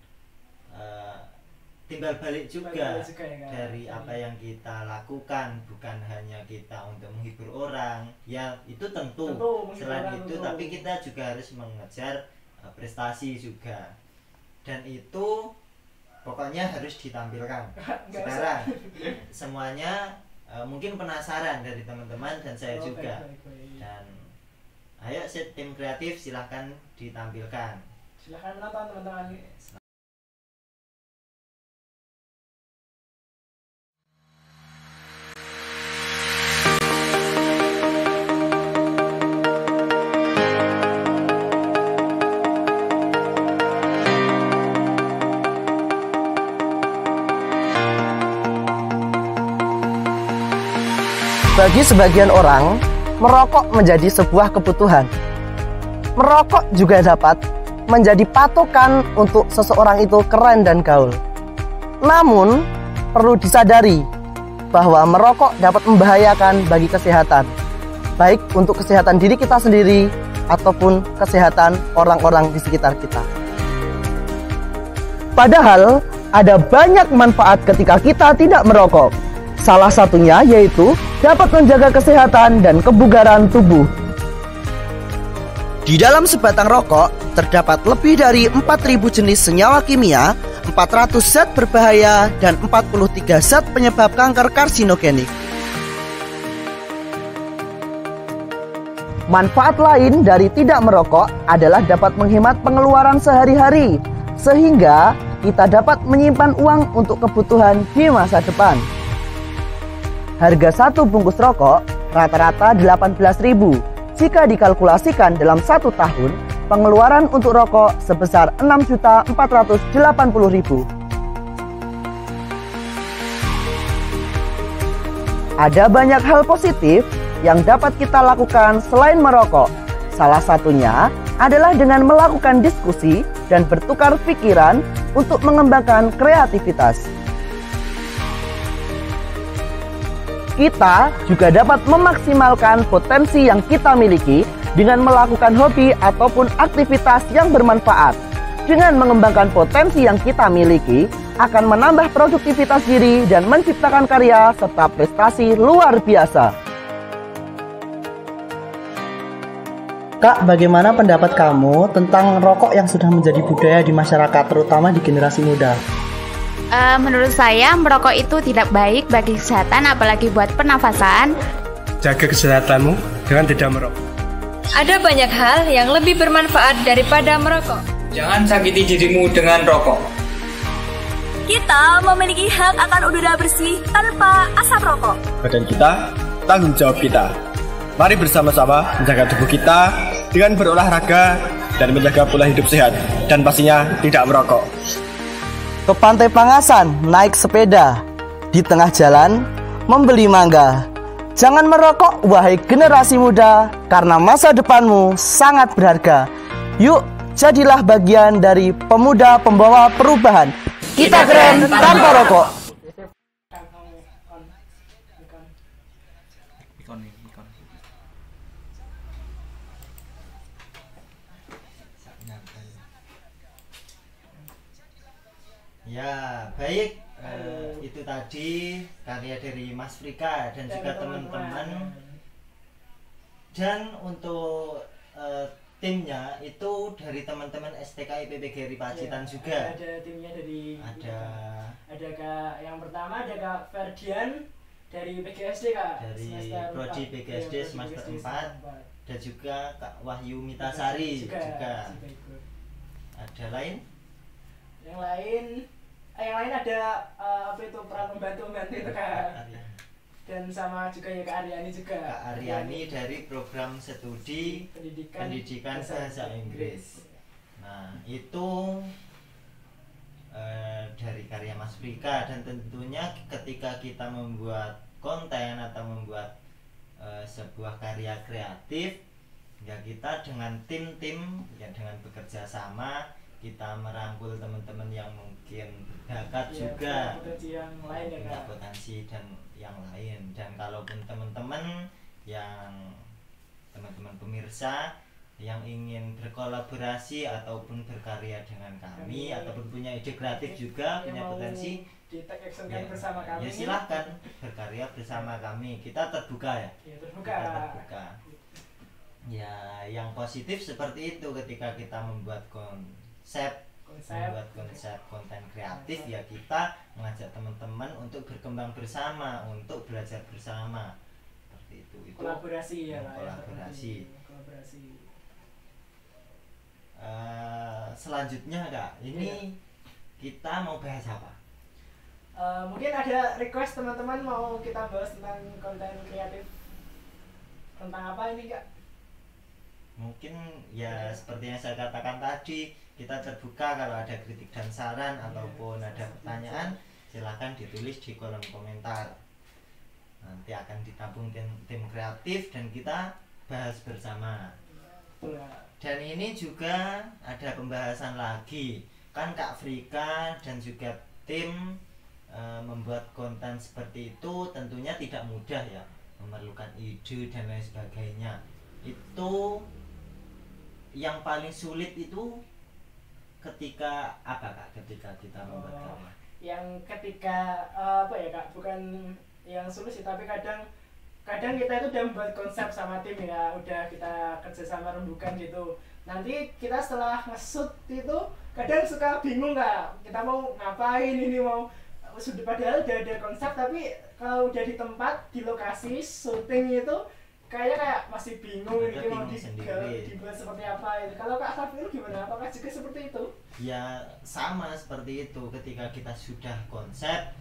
timbal balik juga, ya, Kak. dari apa yang kita lakukan, bukan hanya kita untuk menghibur orang ya, itu tentu selain itu tentu. Tapi kita juga harus mengejar prestasi juga, dan itu pokoknya harus ditampilkan. Sekarang semuanya mungkin penasaran dari teman-teman dan saya juga. Dan ayo tim kreatif silahkan ditampilkan. Silahkan menonton teman-teman. Bagi sebagian orang, merokok menjadi sebuah kebutuhan. Merokok juga dapat menjadi patokan untuk seseorang itu keren dan gaul. Namun, perlu disadari bahwa merokok dapat membahayakan bagi kesehatan, baik untuk kesehatan diri kita sendiri ataupun kesehatan orang-orang di sekitar kita. Padahal, ada banyak manfaat ketika kita tidak merokok. Salah satunya yaitu dapat menjaga kesehatan dan kebugaran tubuh. Di dalam sebatang rokok terdapat lebih dari 4.000 jenis senyawa kimia, 400 zat berbahaya, dan 43 zat penyebab kanker karsinogenik. Manfaat lain dari tidak merokok adalah dapat menghemat pengeluaran sehari-hari, sehingga kita dapat menyimpan uang untuk kebutuhan di masa depan. Harga satu bungkus rokok rata-rata 18.000. Jika dikalkulasikan dalam 1 tahun, pengeluaran untuk rokok sebesar 6.480.000. Ada banyak hal positif yang dapat kita lakukan selain merokok. Salah satunya adalah dengan melakukan diskusi dan bertukar pikiran untuk mengembangkan kreativitas. Kita juga dapat memaksimalkan potensi yang kita miliki dengan melakukan hobi ataupun aktivitas yang bermanfaat. Dengan mengembangkan potensi yang kita miliki, akan menambah produktivitas diri dan menciptakan karya serta prestasi luar biasa. Kak, bagaimana pendapat kamu tentang rokok yang sudah menjadi budaya di masyarakat, terutama di generasi muda? Menurut saya, merokok itu tidak baik bagi kesehatan, apalagi buat pernafasan. Jaga kesehatanmu dengan tidak merokok. Ada banyak hal yang lebih bermanfaat daripada merokok. Jangan sakiti dirimu dengan rokok. Kita memiliki hak akan udara bersih tanpa asap rokok. Badan kita, tanggung jawab kita. Mari bersama-sama menjaga tubuh kita dengan berolahraga dan menjaga pola hidup sehat, dan pastinya tidak merokok. Ke Pantai Pangasan, naik sepeda. Di tengah jalan, membeli mangga. Jangan merokok, wahai generasi muda, karena masa depanmu sangat berharga. Yuk, jadilah bagian dari pemuda pembawa perubahan. Kita keren tanpa rokok. Ya, baik. Itu tadi karya dari Mas Frika dan juga teman-teman. Dan untuk timnya itu dari teman-teman STK IPB Geri Pacitan juga. Ada timnya dari ada Kak, yang pertama ada Kak Ferdian dari PGSD, Kak. Dari Prodi PGSD semester 4. Dan juga Kak Wahyu Mitasari juga. Ada lain? Yang lain ada apa itu, peran pembantu itu, Kak. Dan sama juga ya Kak Aryani juga. Kak Aryani dari program studi pendidikan bahasa Inggris. Nah, itu dari karya Mas Frika, dan tentunya ketika kita membuat konten atau membuat sebuah karya kreatif, ya kita dengan tim-tim ya, dengan bekerja sama kita merangkul teman-teman yang mungkin berbakat juga, yang lain ya, punya potensi dan yang lain. Dan kalaupun teman-teman pemirsa yang ingin berkolaborasi ataupun berkarya dengan kami ataupun punya ide kreatif juga, punya potensi bersama kami, ya silahkan berkarya bersama kami. Kita terbuka ya, terbuka. Kita terbuka. Ya, yang positif seperti itu ketika kita membuat konsep konten kreatif, ya kita mengajak teman-teman untuk berkembang bersama, untuk belajar bersama. Seperti itu kolaborasi ya, kolaborasi. Selanjutnya Kak, ini kita mau bahas apa? Mungkin ada request teman-teman mau kita bahas tentang konten kreatif tentang apa ini Kak? Mungkin ya seperti yang saya katakan tadi, kita terbuka kalau ada kritik dan saran ataupun ada pertanyaan, silahkan ditulis di kolom komentar. Nanti akan ditampung tim kreatif dan kita bahas bersama. Dan ini juga ada pembahasan lagi, kan Kak Frika dan juga tim membuat konten seperti itu tentunya tidak mudah ya, memerlukan ide dan lain sebagainya. Itu yang paling sulit itu ketika apa Kak, ketika kita membuat karya? Yang ketika apa ya Kak, bukan yang sulit sih, tapi kadang kita itu udah membuat konsep sama tim ya, udah kita kerjasama rembukan gitu. Nanti kita setelah nge-shoot itu kadang suka bingung Kak, kita mau ngapain ini, mau sudah padahal udah ada konsep, tapi kalau udah di tempat, di lokasi syuting itu kayak masih bingung ini mau dibuat seperti apa itu. Kalau Kak Safir gimana? Apakah juga seperti itu? Ya sama seperti itu, ketika kita sudah konsep,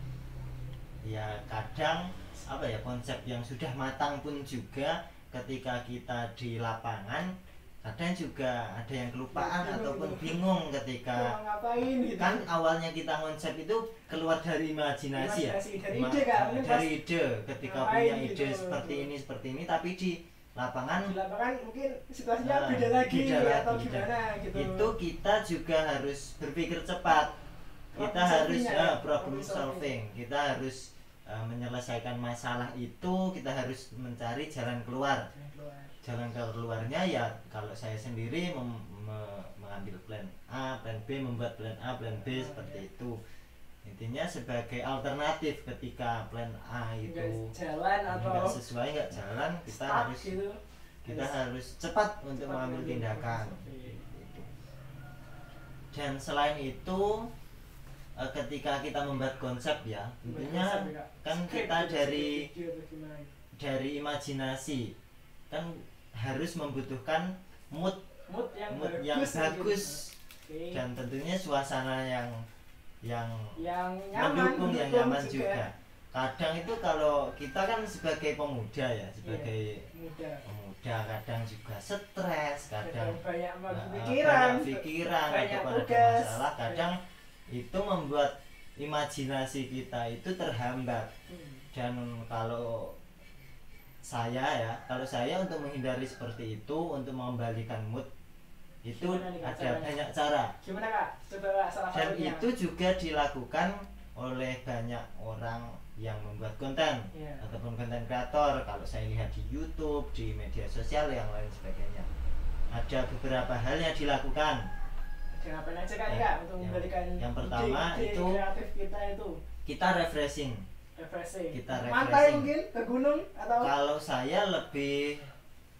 ya kadang apa ya, konsep yang sudah matang pun juga ketika kita di lapangan kadang juga ada yang kelupaan ataupun bingung ketika ngapain gitu. Kan awalnya kita konsep itu keluar dari imajinasi ya, dari ide ketika punya ide seperti ini, tapi di lapangan mungkin situasinya beda lagi atau gimana gitu. Itu kita juga harus berpikir cepat, kita harus problem solving, kita harus menyelesaikan masalah itu, kita harus mencari jalan keluar. Jalan keluarnya ya kalau saya sendiri mengambil plan A, plan B, membuat plan A, plan B seperti itu. Intinya sebagai alternatif ketika plan A itu nggak sesuai, nggak jalan, kita harus cepat untuk mengambil tindakan. Dan selain itu ketika kita membuat konsep ya, tentunya kan kita dari imajinasi kan harus membutuhkan mood yang bagus. Dan tentunya suasana yang mendukung, yang nyaman juga. Kadang itu kalau kita kan sebagai pemuda ya, sebagai pemuda kadang juga stres, kadang banyak pikiran ataupun ada masalah, kadang itu membuat imajinasi kita itu terhambat. Dan kalau saya untuk menghindari seperti itu, untuk mengembalikan mood itu ada banyak cara. Gimana Kak? Coba salah satunya. Dan itu juga dilakukan oleh banyak orang yang membuat konten ataupun konten kreator. Kalau saya lihat di YouTube, di media sosial yang lain sebagainya, ada beberapa hal yang dilakukan. Ngapain aja kan Kak untuk memberikan yang pertama ide itu kreatif kita itu refreshing. Kita refreshing. Pantai mungkin, ke gunung atau? Kalau saya lebih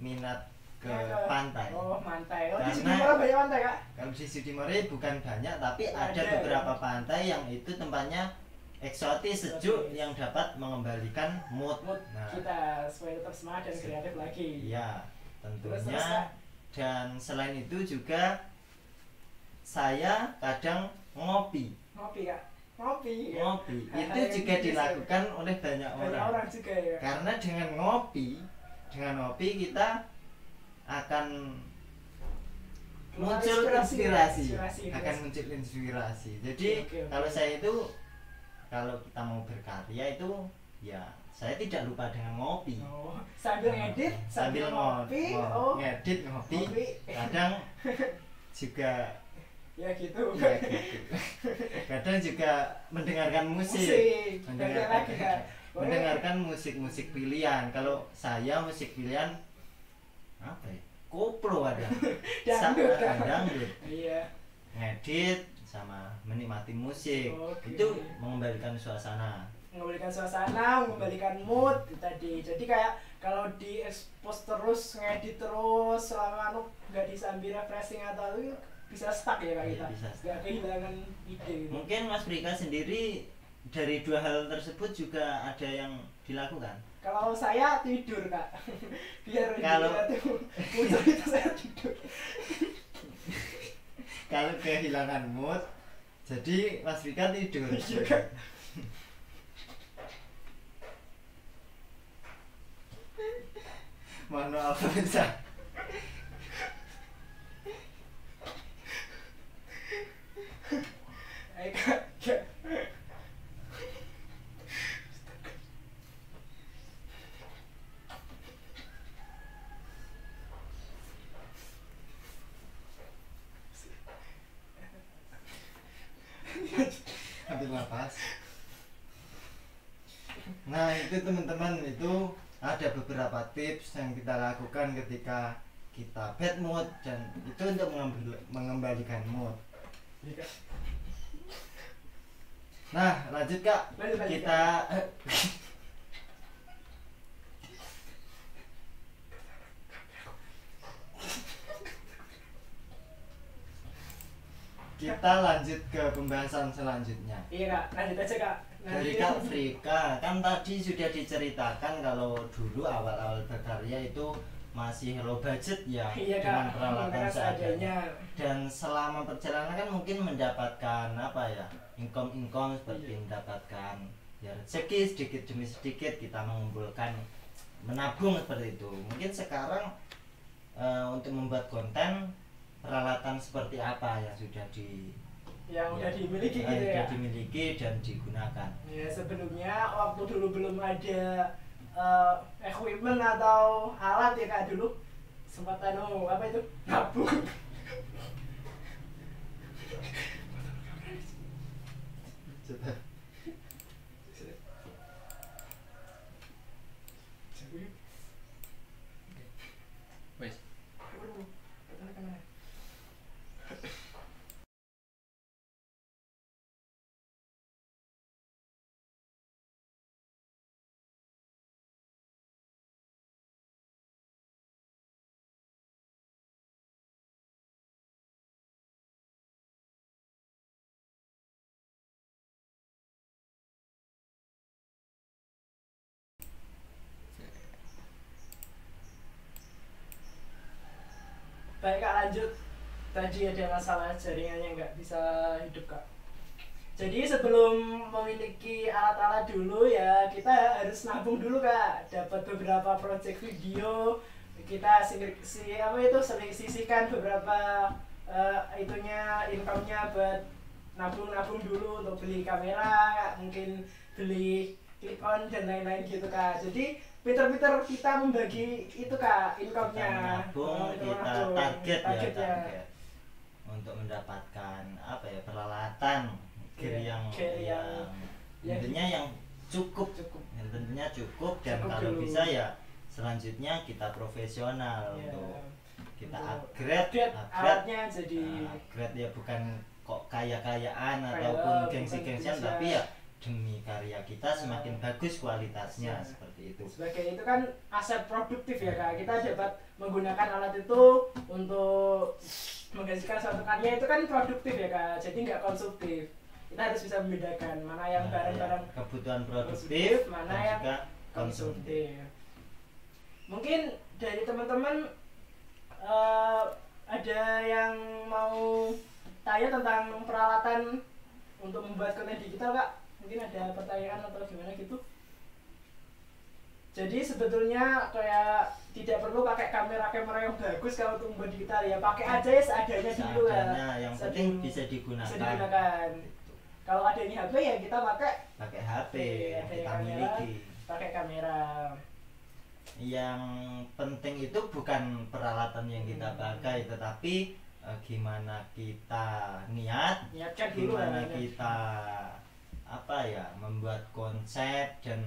minat ke pantai. Oh, pantai. Oh, di Sudimoro banyak pantai Kak? Kalau di Sudimoro bukan banyak, tapi ada beberapa pantai yang itu tempatnya eksotis, sejuk, yang dapat mengembalikan mood kita supaya tetap semangat dan kreatif lagi. Iya, tentunya. Dan selain itu juga saya kadang ngopi Kak. Ngopi itu juga dilakukan oleh banyak orang juga ya. Karena dengan ngopi kita akan muncul inspirasi. Jadi kalau saya itu, kalau kita mau berkarya itu ya saya tidak lupa dengan ngopi. Sambil ngedit, sambil ngopi. Kadang juga ya gitu. Kadang juga mendengarkan musik. Mendengarkan musik pilihan. Kalau saya musik pilihan apa ya? koplo ada dangdut kan? Dangdut Iya, ngedit sama menikmati musik. Oke. Itu mengembalikan suasana, mengembalikan mood tadi. Jadi kayak kalau di expose terus, ngedit terus selama nggak disambi refreshing atau itu bisa stuck ya Kak kita. Bisa Nggak kehilangan ide gitu. Mungkin Mas Brika sendiri dari dua hal tersebut juga ada yang dilakukan? Kalau saya tidur Kak, biar Kalau muncul itu saya tidur. Kalau kehilangan mood, jadi Mas Brika tidur. Mohon maaf pemirsa. Kak. Ambil nafas. Nah itu teman-teman, itu ada beberapa tips yang kita lakukan ketika kita bad mood, dan itu untuk mengembalikan mood. Nah lanjut Kak, kita kita lanjut ke pembahasan selanjutnya. Iya Kak, lanjut aja Kak. Dari Kak Frika, kan tadi sudah diceritakan kalau dulu awal-awal berkarya itu masih low budget ya, Iya, dengan Kak, peralatan seadanya. seadanya. Dan selama perjalanan kan mungkin mendapatkan apa ya, income seperti mendapatkan ya rezeki sedikit demi sedikit, kita mengumpulkan, menabung seperti itu. Mungkin sekarang untuk membuat konten, peralatan seperti apa yang sudah udah dimiliki gitu ya? Sudah dimiliki dan digunakan. Ya sebelumnya waktu dulu belum ada equipment atau alat ya Kak, dulu sempat apa itu, nabung. Wes. Baik Kak, lanjut. Tadi ada masalah jaringannya nggak bisa hidup Kak. Jadi sebelum memiliki alat-alat dulu ya kita harus nabung dulu Kak. Dapat beberapa project video, kita sisihkan beberapa income-nya buat nabung dulu untuk beli kamera, mungkin beli clip on dan lain-lain gitu Kak. Jadi pinter-pinter kita membagi itu Kak, income-nya. Kita target ya, untuk mendapatkan apa ya, peralatan yang tentunya yang cukup dan tentunya cukup, dan kalau dulu bisa ya selanjutnya kita profesional untuk kita upgrade alatnya, jadi upgrade ya, bukan kok kaya-kayaan ataupun gengsi-gengsian, tapi ya demi karya kita semakin bagus kualitasnya, seperti itu. Sebagai itu kan aset produktif ya Kak, kita dapat menggunakan alat itu untuk menghasilkan suatu karya, itu kan produktif ya Kak, jadi nggak konsumtif. Kita harus bisa membedakan mana yang barang-barang kebutuhan produktif, mana yang konsumtif. Mungkin dari teman-teman ada yang mau tanya tentang peralatan untuk membuat konten digital Kak? Mungkin ada pertanyaan atau gimana gitu? Jadi sebetulnya kayak tidak perlu pakai kamera yang bagus kalau untuk membuat digital ya, pakai aja ya seadanya dulu lah. Yang penting bisa digunakan. Kalau adanya HP ya kita pakai HP yang kita miliki. Pakai kamera. Yang penting itu bukan peralatan yang kita pakai, tetapi gimana kita niatkan dulu, gimana kita membuat konsep, dan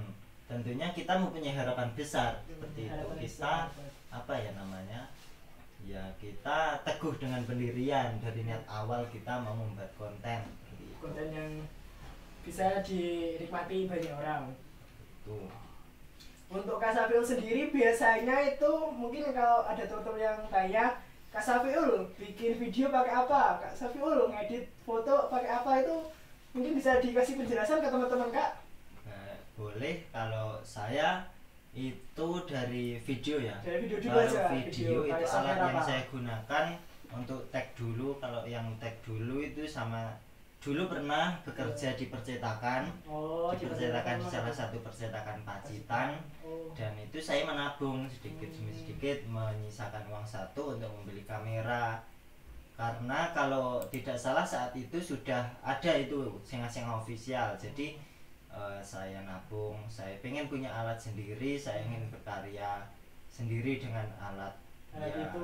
tentunya kita mempunyai harapan besar seperti itu. Kita ya kita teguh dengan pendirian dari niat awal kita mau membuat konten yang bisa dinikmati banyak orang. Tuh. Untuk Kak Safiul sendiri biasanya itu mungkin kalau ada teman-teman yang tanya, Kak Safiul bikin video pakai apa? Kak Safiul ngedit foto pakai apa? Itu mungkin bisa dikasih penjelasan ke teman-teman Kak? Boleh. Kalau saya itu dari video ya. Dari video dulu kalau aja. Video itu alat yang saya gunakan untuk tag dulu. Kalau yang tag dulu itu sama dulu pernah bekerja di percetakan, di percetakan di salah satu percetakan Pacitan, dan itu saya menabung sedikit demi sedikit, menyisakan uang satu untuk membeli kamera, karena kalau tidak salah saat itu sudah ada itu senga-senga official. Jadi saya nabung, saya pengen punya alat sendiri, saya ingin berkarya sendiri dengan alat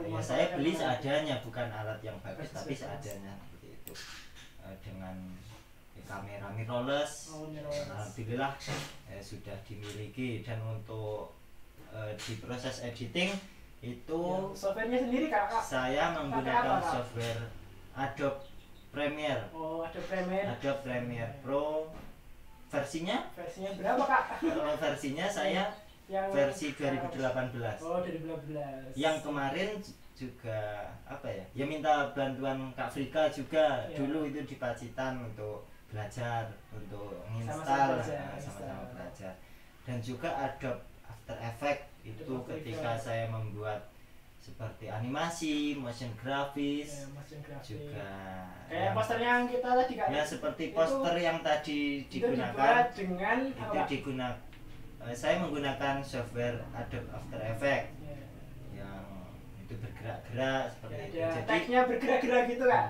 ya saya beli seadanya, bukan alat yang bagus tapi seadanya seperti itu. Dengan kamera mirrorless, alhamdulillah sudah dimiliki. Dan untuk di proses editing itu softwarenya sendiri Kak? Saya menggunakan software Adobe Premiere. Adobe Premiere Pro. Versinya berapa Kak? Versinya saya versi 2018. 2018. Yang kemarin juga apa ya? Ya minta bantuan Kak Frika juga dulu itu di Pacitan untuk belajar, untuk menginstal, sama-sama belajar. Dan juga Adobe After Effects itu ketika saya membuat seperti animasi, motion grafis, juga kayak posternya yang kita tadi Kak. Ya seperti poster yang tadi digunakan dengan saya menggunakan software Adobe After Effects yang itu bergerak-gerak seperti itu. Jadi teksnya bergerak-gerak gitu Kak.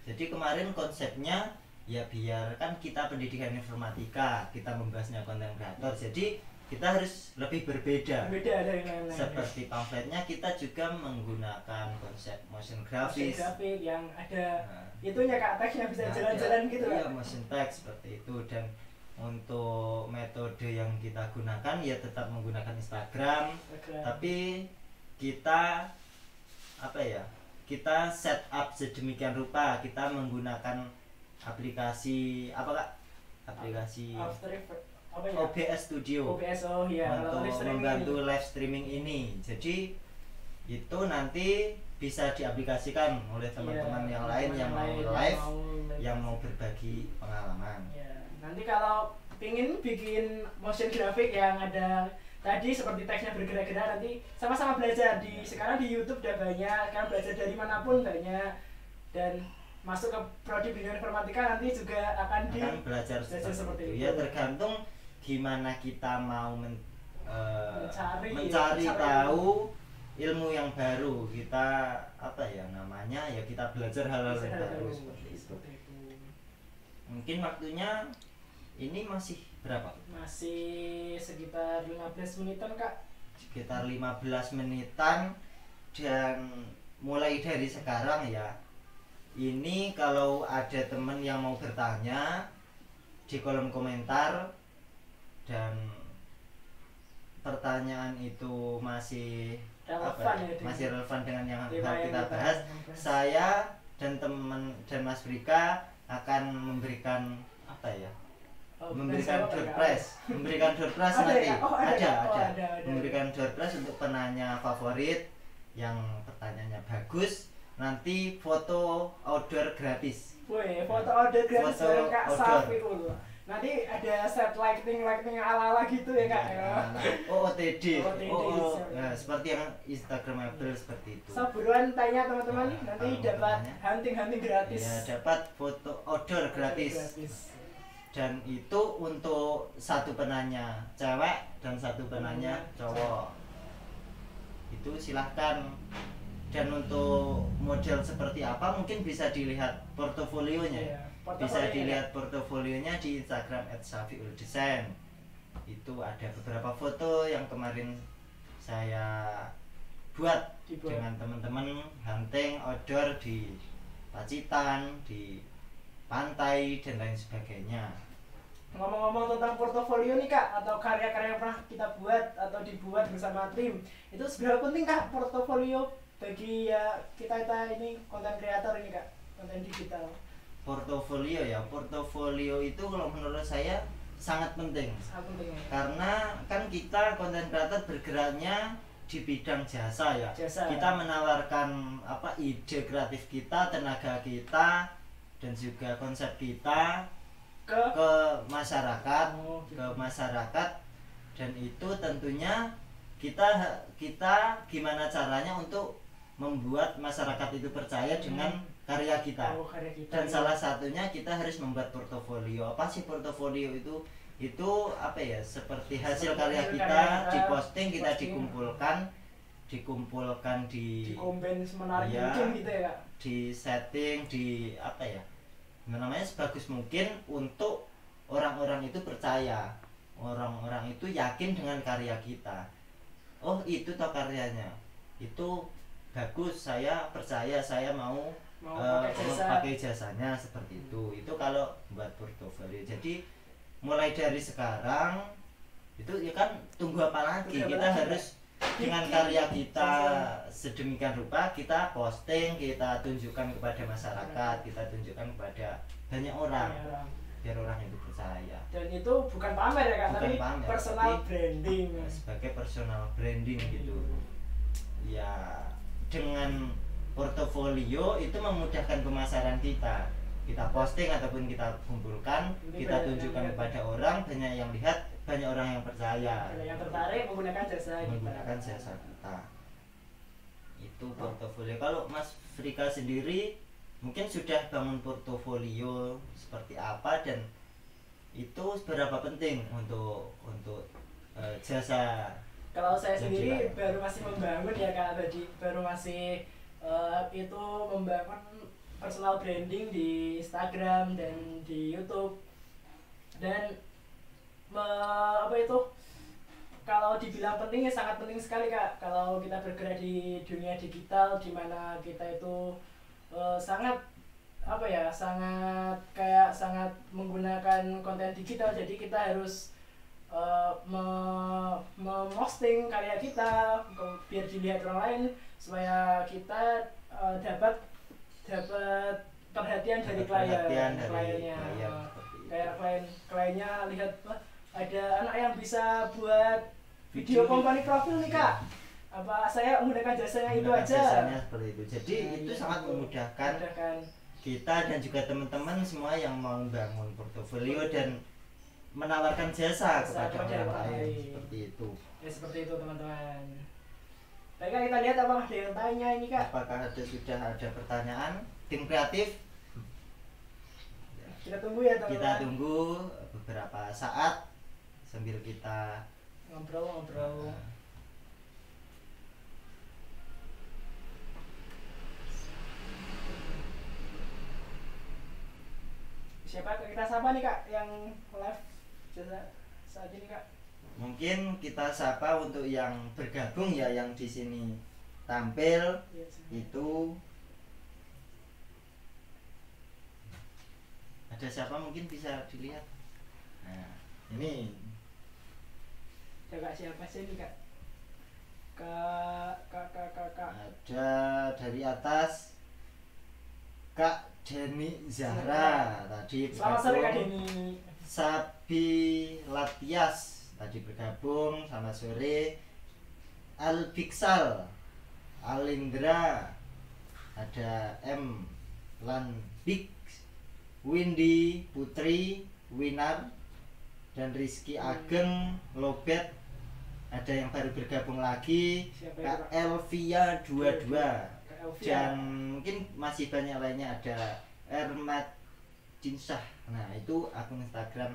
Jadi kemarin konsepnya ya biar kan kita pendidikan informatika, kita membahasnya konten kreator. Jadi kita harus lebih berbeda dari lain-lain. Seperti pamfletnya kita juga menggunakan konsep motion grafis yang ada itunya Kak, teksnya bisa jalan-jalan gitu ya, motion text seperti itu. Dan untuk metode yang kita gunakan ya tetap menggunakan Instagram. Tapi kita apa ya, kita set up sedemikian rupa, kita menggunakan aplikasi apa Kak? Aplikasi OBS Studio untuk membantu live streaming ini. Jadi itu nanti bisa diaplikasikan oleh teman-teman yang lain yang mau live, yang mau berbagi pengalaman. Nanti kalau ingin bikin motion graphic yang ada tadi seperti teksnya bergerak-gerak, nanti sama-sama belajar sekarang di YouTube udah banyak, kan belajar dari manapun banyak, dan masuk ke prodi bidang informatika nanti juga akan belajar seperti itu. Ya tergantung gimana kita mau mencari tahu ilmu yang baru. Kita apa ya namanya, ya kita belajar hal-hal yang baru seperti itu. Mungkin waktunya ini masih berapa? Masih sekitar 15 menitan Kak. Sekitar 15 menitan. Dan mulai dari sekarang ya, ini kalau ada teman yang mau bertanya di kolom komentar dan pertanyaan itu masih masih relevan dengan yang kita bahas, saya dan teman dan Mas Frika akan memberikan apa ya? Memberikan door prize nanti ada memberikan door prize untuk penanya favorit yang pertanyaannya bagus, nanti foto outdoor gratis. Foto outdoor gratis dari Kak Safiul. Nanti ada set lighting ala-ala gitu ya Kak. OOTD. Nah, seperti yang Instagramable seperti itu. Buruan tanya teman-teman, nanti dapat hunting gratis. Ya, dapat foto outdoor gratis. Dan itu untuk satu penanya cewek dan satu penanya cowok. Itu silahkan. Dan untuk model seperti apa mungkin bisa dilihat portofolionya. Bisa dilihat portofolionya di Instagram @safiuldesain. Itu ada beberapa foto yang kemarin saya buat dengan teman-teman hunting outdoor di Pacitan, di pantai dan lain sebagainya. Ngomong-ngomong tentang portofolio nih Kak, atau karya-karya yang pernah kita buat atau dibuat bersama tim, itu seberapa penting Kak portofolio bagi ya kita ini konten kreator ini Kak, konten digital? Portofolio ya, portofolio itu kalau menurut saya sangat penting. Sangat penting ya. Karena kan kita konten kreator bergeraknya di bidang jasa ya. Kita menawarkan ide kreatif kita, tenaga kita, dan juga konsep kita ke masyarakat, ke masyarakat, dan itu tentunya kita gimana caranya untuk membuat masyarakat itu percaya dengan karya kita. Dan salah satunya kita harus membuat portofolio. Apa sih portofolio itu? Itu apa ya, seperti hasil karya kita diposting, kita dikumpulkan di kombin semenarik mungkin gitu ya Kak, di setting, di apa ya namanya, sebagus mungkin untuk orang-orang itu percaya, orang-orang itu yakin dengan karya kita. Oh itu toh karyanya, itu bagus, saya percaya, saya mau pakai jasanya, seperti itu. Itu kalau buat portofolio. Jadi mulai dari sekarang itu ya kan, tunggu apa lagi, kita harus dengan karya kita sedemikian rupa kita posting, kita tunjukkan kepada masyarakat, kita tunjukkan kepada banyak orang, biar orang itu percaya. Dan itu bukan pamer ya Kak, tapi pamer, personal branding. Sebagai personal branding gitu. Ya dengan portofolio itu memudahkan pemasaran kita. Kita posting ataupun kita kumpulkan, kita tunjukkan kepada orang, banyak yang lihat, banyak orang yang percaya. Banyak yang tertarik menggunakan jasa kita. Itu portofolio. Kalau Mas Frika sendiri mungkin sudah bangun portofolio seperti apa, dan itu seberapa penting untuk jasa? Kalau saya sendiri baru masih membangun ya Kak, baru masih itu membangun personal branding di Instagram dan di YouTube. Dan kalau dibilang penting ya sangat penting sekali Kak, kalau kita bergerak di dunia digital, di mana kita itu sangat menggunakan konten digital. Jadi kita harus memposting karya kita biar dilihat orang lain, supaya kita dapat perhatian dari kliennya. Kayak kliennya lihat, ada anak yang bisa buat video company profil nih Kak, apa saya menggunakan jasanya itu aja. Jasanya seperti itu. Jadi itu sangat memudahkan kita dan juga teman-teman semua yang mau bangun portofolio dan menawarkan jasa kepada orang lain, seperti itu. Ya seperti itu teman-teman. Baik Kak, kita lihat apakah ada yang tanya ini Kak. Apakah sudah ada pertanyaan tim kreatif? Kita tunggu ya teman-teman. Kita tunggu beberapa saat sambil kita ngobrol. Siapa kita sapa nih Kak yang live jasa saat ini Kak? Mungkin kita sapa untuk yang bergabung ya, yang di sini tampil itu ada siapa, mungkin bisa dilihat. Nah ini Kak, siapa sih ini Kak? Kak. Ada dari atas Kak Deni Zahra tadi bergabung. Selamat sore Kak Deni. Sabi Latias tadi bergabung, selamat sore. Al-Biksal, Alindra, ada M Lanbik, Windy Putri, Winar, dan Rizky Ageng, Lobet. Ada yang baru bergabung lagi, Kak Elvia 22, dan mungkin masih banyak lainnya, ada Ermat Dinsah. Nah itu akun Instagram.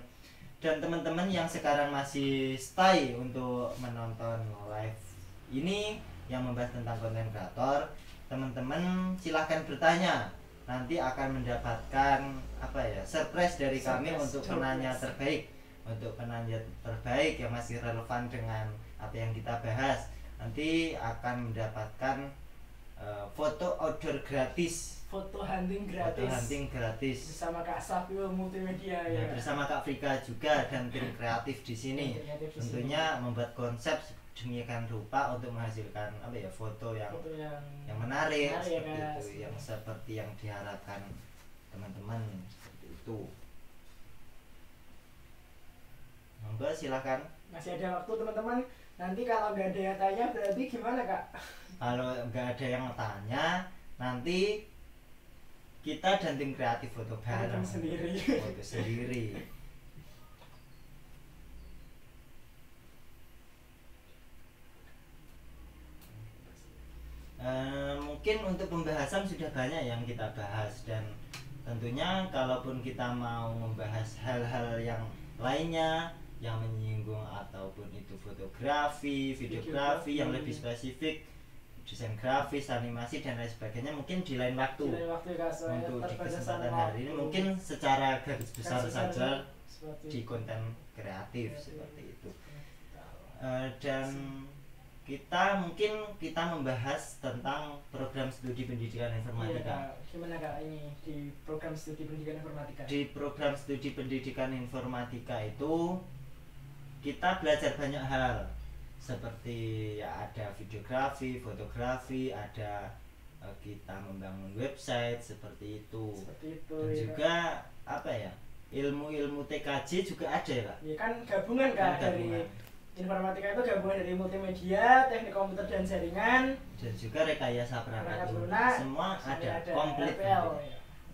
Dan teman-teman yang sekarang masih stay untuk menonton live ini yang membahas tentang konten kreator, teman-teman silahkan bertanya. Nanti akan mendapatkan surprise dari kami untuk penanya terbaik. Untuk penanya terbaik yang masih relevan dengan apa yang kita bahas, nanti akan mendapatkan foto outdoor gratis, foto hunting gratis bersama Kak Safil Multimedia ya. Bersama Kak Frika juga dan tim kreatif di sini. Tentunya membuat konsep demikian rupa untuk menghasilkan apa ya foto yang menarik seperti itu, yang seperti yang diharapkan teman-teman seperti itu. Monggo silakan. Masih ada waktu teman-teman. Nanti kalau nggak ada yang tanya berarti gimana Kak? Kalau nggak ada yang tanya, nanti kita dan tim kreatif foto bareng. Foto sendiri. Mungkin untuk pembahasan sudah banyak yang kita bahas, dan tentunya kalaupun kita mau membahas hal-hal yang lainnya yang menyinggung ataupun itu fotografi, videografi yang lebih spesifik, desain grafis, animasi dan lain sebagainya, mungkin di lain waktu, untuk di kesempatan hari ini mungkin secara garis besar saja di konten kreatif seperti itu. Dan kita membahas tentang program studi pendidikan informatika. Gimana Kak ini di program studi pendidikan informatika? Di program studi pendidikan informatika itu kita belajar banyak hal, seperti ya ada videografi, fotografi, ada kita membangun website seperti itu. Dan ya, juga apa ya, ilmu-ilmu TKJ juga ada ya Kak? Ya kan gabungan Kak, dari informatika itu gabungan dari multimedia, teknik komputer dan jaringan, dan juga rekayasa perangkat lunak, semua ada komplit.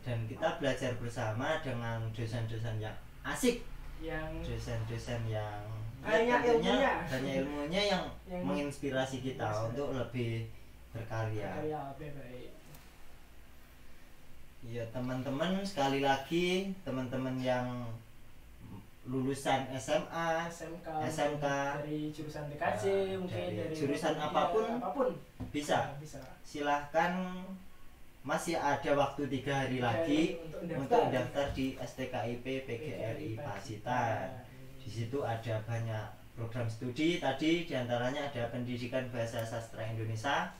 Dan kita belajar bersama dengan dosen-dosen yang asik, dosen-dosen yang banyak ilmunya yang menginspirasi kita untuk lebih berkarya. Ya teman-teman, sekali lagi teman-teman yang lulusan SMA, SMK, dari jurusan TKJ, mungkin dari jurusan apapun bisa. Silahkan, masih ada waktu 3 hari lagi untuk daftar di STKIP PGRI Pacitan. Di situ ada banyak program studi, tadi diantaranya ada pendidikan bahasa sastra Indonesia,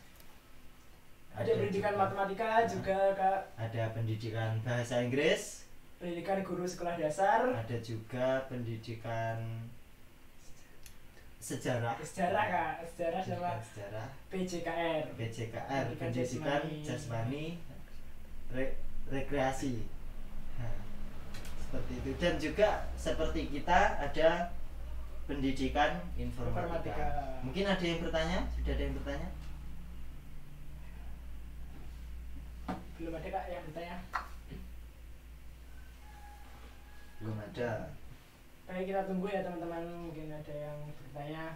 ada pendidikan matematika juga Kak, ada pendidikan bahasa Inggris, pendidikan guru sekolah dasar, ada juga pendidikan sejarah Kak, sejarah sama PJKR, pendidikan jasmani rekreasi. Nah, seperti itu. Dan juga seperti kita ada pendidikan informatika. Mungkin ada yang bertanya? Sudah ada yang bertanya? Belum ada Kak yang bertanya. Belum ada. Baik, kita tunggu ya teman-teman, mungkin ada yang bertanya.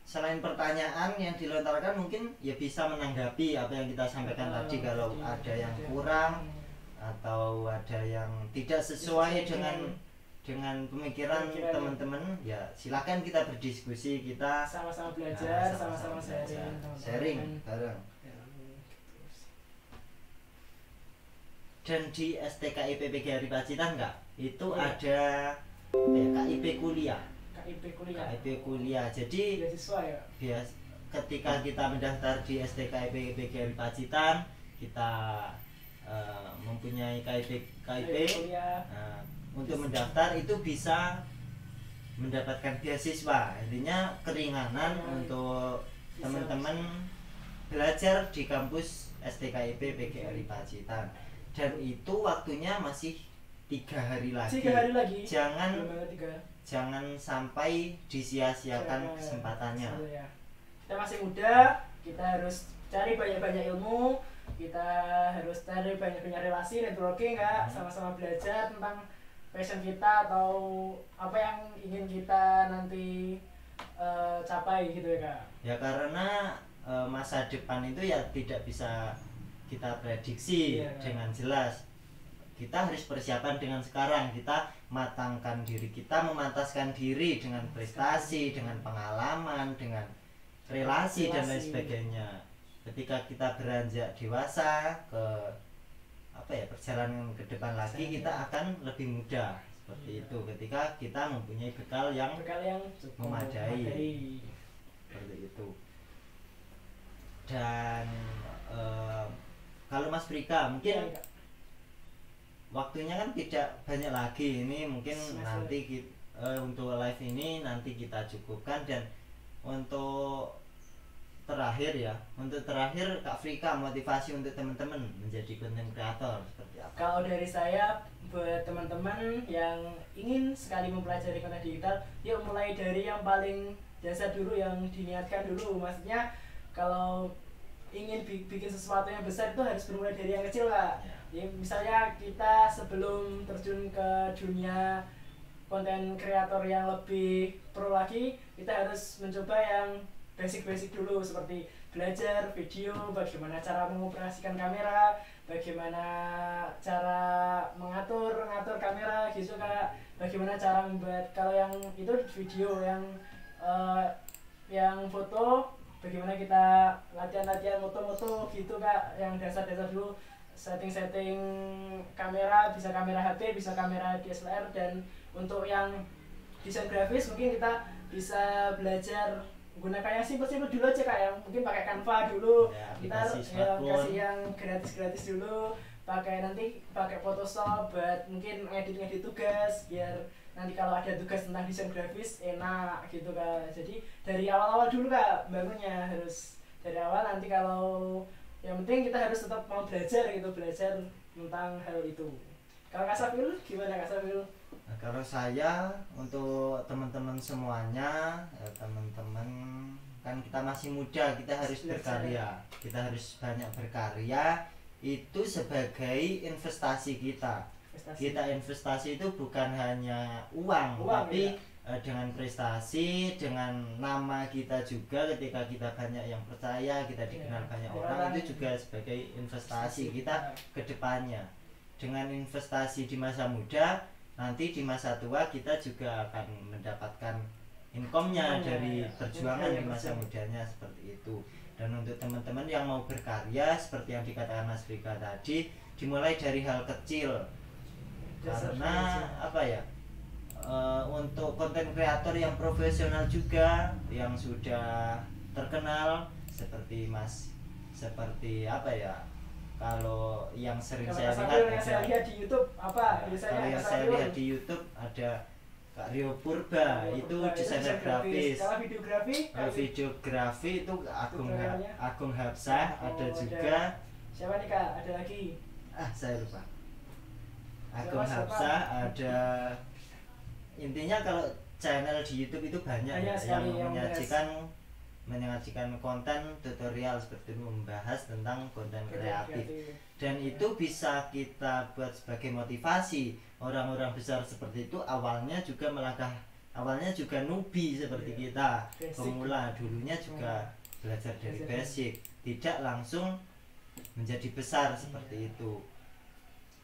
Selain pertanyaan yang dilontarkan, mungkin ya bisa menanggapi apa yang kita sampaikan tadi. Kalau ada yang kurang atau ada yang tidak sesuai dengan pemikiran teman-teman, ya silakan kita berdiskusi, kita sama-sama belajar, sama-sama sharing bareng. Dan di STKIP PGRI Pacitan Kak, itu ada KIP kuliah. KIP kuliah. Jadi ketika kita mendaftar di STKIP PGRI Pacitan, kita mempunyai KIP. Untuk mendaftar itu bisa mendapatkan beasiswa. Intinya keringanan untuk teman-teman belajar di kampus STKIP PGRI Pacitan. Dan itu waktunya masih 3 hari lagi. Jangan sampai disia-siakan kesempatannya. Kita masih muda, kita harus cari banyak-banyak ilmu, kita harus cari banyak-banyak relasi, networking Kak, sama-sama belajar tentang passion kita atau apa yang ingin kita nanti capai gitu ya Kak. Ya karena masa depan itu ya tidak bisa kita prediksi dengan jelas. Kita harus persiapan dengan sekarang, kita matangkan diri kita, memantaskan diri dengan prestasi, dengan pengalaman, dengan relasi dan lain sebagainya. Ketika kita beranjak dewasa ke perjalanan ke depan lagi, kita akan lebih mudah seperti itu ketika kita mempunyai bekal yang memadai seperti itu. Dan kalau Mas Frika mungkin waktunya kan tidak banyak lagi, ini mungkin nanti untuk live ini nanti kita cukupkan, dan untuk terakhir Kak Frika, motivasi untuk teman-teman menjadi content creator seperti apa? Kalau dari saya buat teman-teman yang ingin sekali mempelajari konten digital, yuk mulai dari yang paling dasar dulu, yang diniatkan dulu. Maksudnya kalau ingin bikin sesuatu yang besar itu harus bermulai dari yang kecil, Kak. Ya, misalnya kita sebelum terjun ke dunia konten kreator yang lebih pro lagi, kita harus mencoba yang basic dulu, seperti belajar video, bagaimana cara mengoperasikan kamera, bagaimana cara mengatur kamera gitu, Kak. Bagaimana cara membuat, kalau yang itu video, yang foto, bagaimana kita latihan moto gitu, Kak. Yang dasar dulu, setting kamera, bisa kamera HP, bisa kamera DSLR. Dan untuk yang desain grafis mungkin kita bisa belajar gunakan yang simpel dulu aja, Kak, yang mungkin pakai Canva dulu, ya, kita kasih yang gratis dulu, pakai Photoshop buat mungkin ngedit tugas, biar nanti kalau ada tugas tentang desain grafis enak gitu, Kak. Jadi dari awal dulu, Kak, bangunnya harus dari awal. Nanti kalau yang penting kita harus tetap mau belajar tentang hal itu. Kalau Kak Safil gimana, Kak Safil? Nah, kalau saya untuk teman-teman semuanya, teman-teman kan kita masih muda, kita harus berkarya, kita harus banyak berkarya. Itu sebagai investasi kita. Kita investasi itu bukan hanya uang tapi ya, dengan prestasi, dengan nama kita juga. Ketika kita banyak yang percaya, kita dikenal banyak orang, itu juga sebagai investasi kita ke depannya. Dengan investasi di masa muda, nanti di masa tua kita juga akan mendapatkan income-nya dari perjuangan di masa mudanya, seperti itu. Dan untuk teman-teman yang mau berkarya, seperti yang dikatakan Mas Frika tadi, dimulai dari hal kecil. Karena apa ya, untuk konten kreator yang profesional juga, yang sudah terkenal, seperti apa ya, kalau yang sering saya lihat di YouTube apa? Kalau yang saya lihat di YouTube ada Kak Rio Purba, itu desainer grafis. Kalau videografi itu Agung Hapsah, ada juga. Siapa nih, Kak? Ada lagi? Saya lupa. Agung Hapsah, ada. Intinya kalau channel di YouTube itu banyak yang menyajikan konten tutorial seperti itu, membahas tentang konten kreatif. Dan itu bisa kita buat sebagai motivasi. Orang-orang besar seperti itu awalnya juga newbie seperti kita, pemula, dulunya juga belajar dari basic, tidak langsung menjadi besar seperti itu.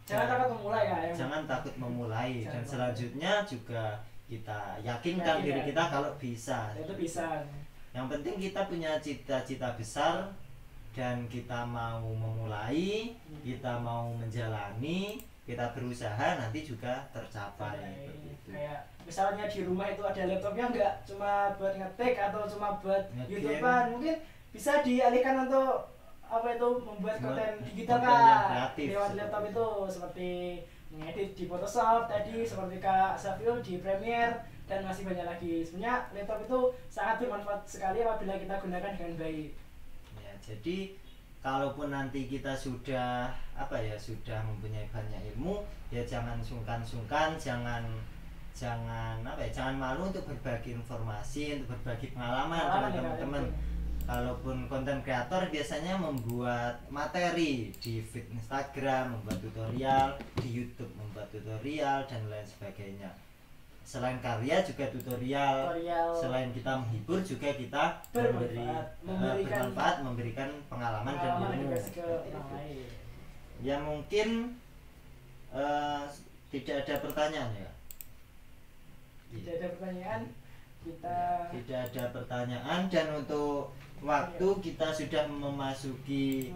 Jangan takut memulai, ya. Jangan takut memulai. Dan selanjutnya juga kita yakinkan diri kita kalau bisa. Itu bisa. Yang penting kita punya cita-cita besar dan kita mau memulai, kita mau menjalani, kita berusaha, nanti juga tercapai. Kayak misalnya di rumah itu ada laptopnya, nggak cuma buat ngetik atau cuma buat YouTuber, mungkin bisa dialihkan untuk membuat konten digital, Kak, lewat laptop itu, seperti mengedit di Photoshop tadi, seperti Kak Safil di Premiere, dan masih banyak lagi. Sebenarnya laptop itu sangat bermanfaat sekali apabila kita gunakan dengan baik. Ya, jadi kalaupun nanti kita sudah mempunyai banyak ilmu, ya jangan sungkan-sungkan, jangan malu untuk berbagi informasi, untuk berbagi pengalaman dengan teman-teman. Kalaupun konten kreator biasanya membuat materi di feed Instagram, membuat tutorial, di YouTube membuat tutorial dan lain sebagainya. Selain karya juga tutorial. Selain kita menghibur juga kita bermanfaat, memberikan pengalaman dan ilmu. Ya mungkin tidak ada pertanyaan ya. Tidak ada pertanyaan. Tidak ada pertanyaan, dan untuk waktu kita sudah memasuki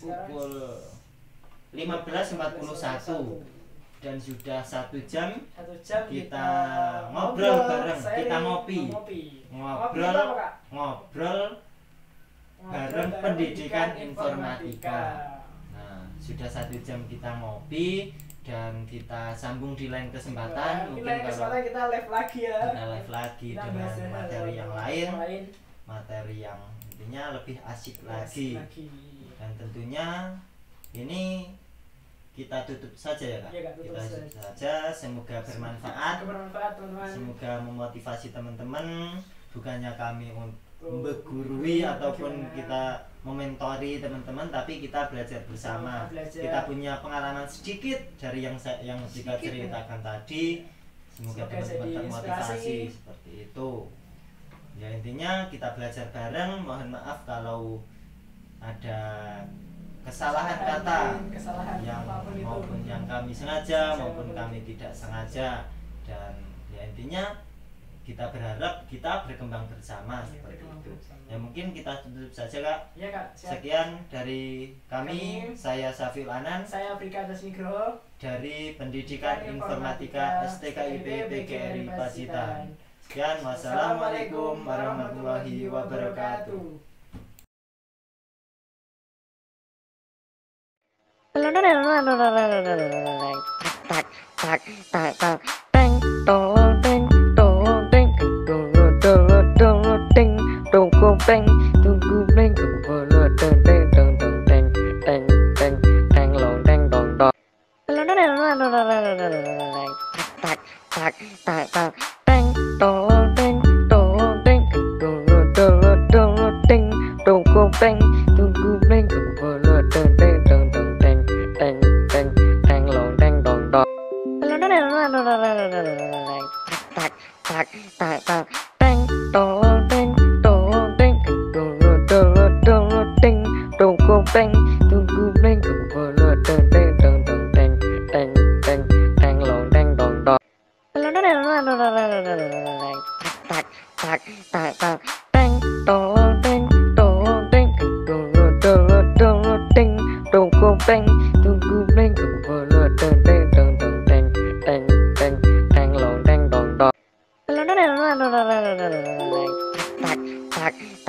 pukul 15.41 dan sudah 1 jam kita ngobrol bareng, kita ngobrol bareng pendidikan informatika. Nah, sudah 1 jam kita ngopi, dan kita sambung di lain kesempatan. Mungkin kalau kita live lagi ya. Kita live lagi dengan materi yang lain, materi yang intinya lebih asik lagi. Dan tentunya ini kita tutup saja ya Kak. Kita tutup saja. Semoga bermanfaat. Semoga memotivasi teman-teman. Bukannya kami menggurui ataupun kita mementori teman-teman, tapi kita belajar bersama. Kita punya pengalaman sedikit dari yang kita ceritakan tadi. Semoga teman-teman termotivasi seperti itu. Ya intinya kita belajar bareng. Mohon maaf kalau ada kesalahan kata yang maupun yang kami sengaja maupun kami tidak sengaja. Dan ya intinya kita berharap kita berkembang bersama seperti itu. Ya mungkin kita tutup saja Kak. Ya Kak. Sekian dari kami. Saya Safiul Anan. Saya Afrika Dasmigro dari Pendidikan Informatika STKIP PGRI Pacitan. Sekian, wassalamualaikum warahmatullahi wabarakatuh. Tak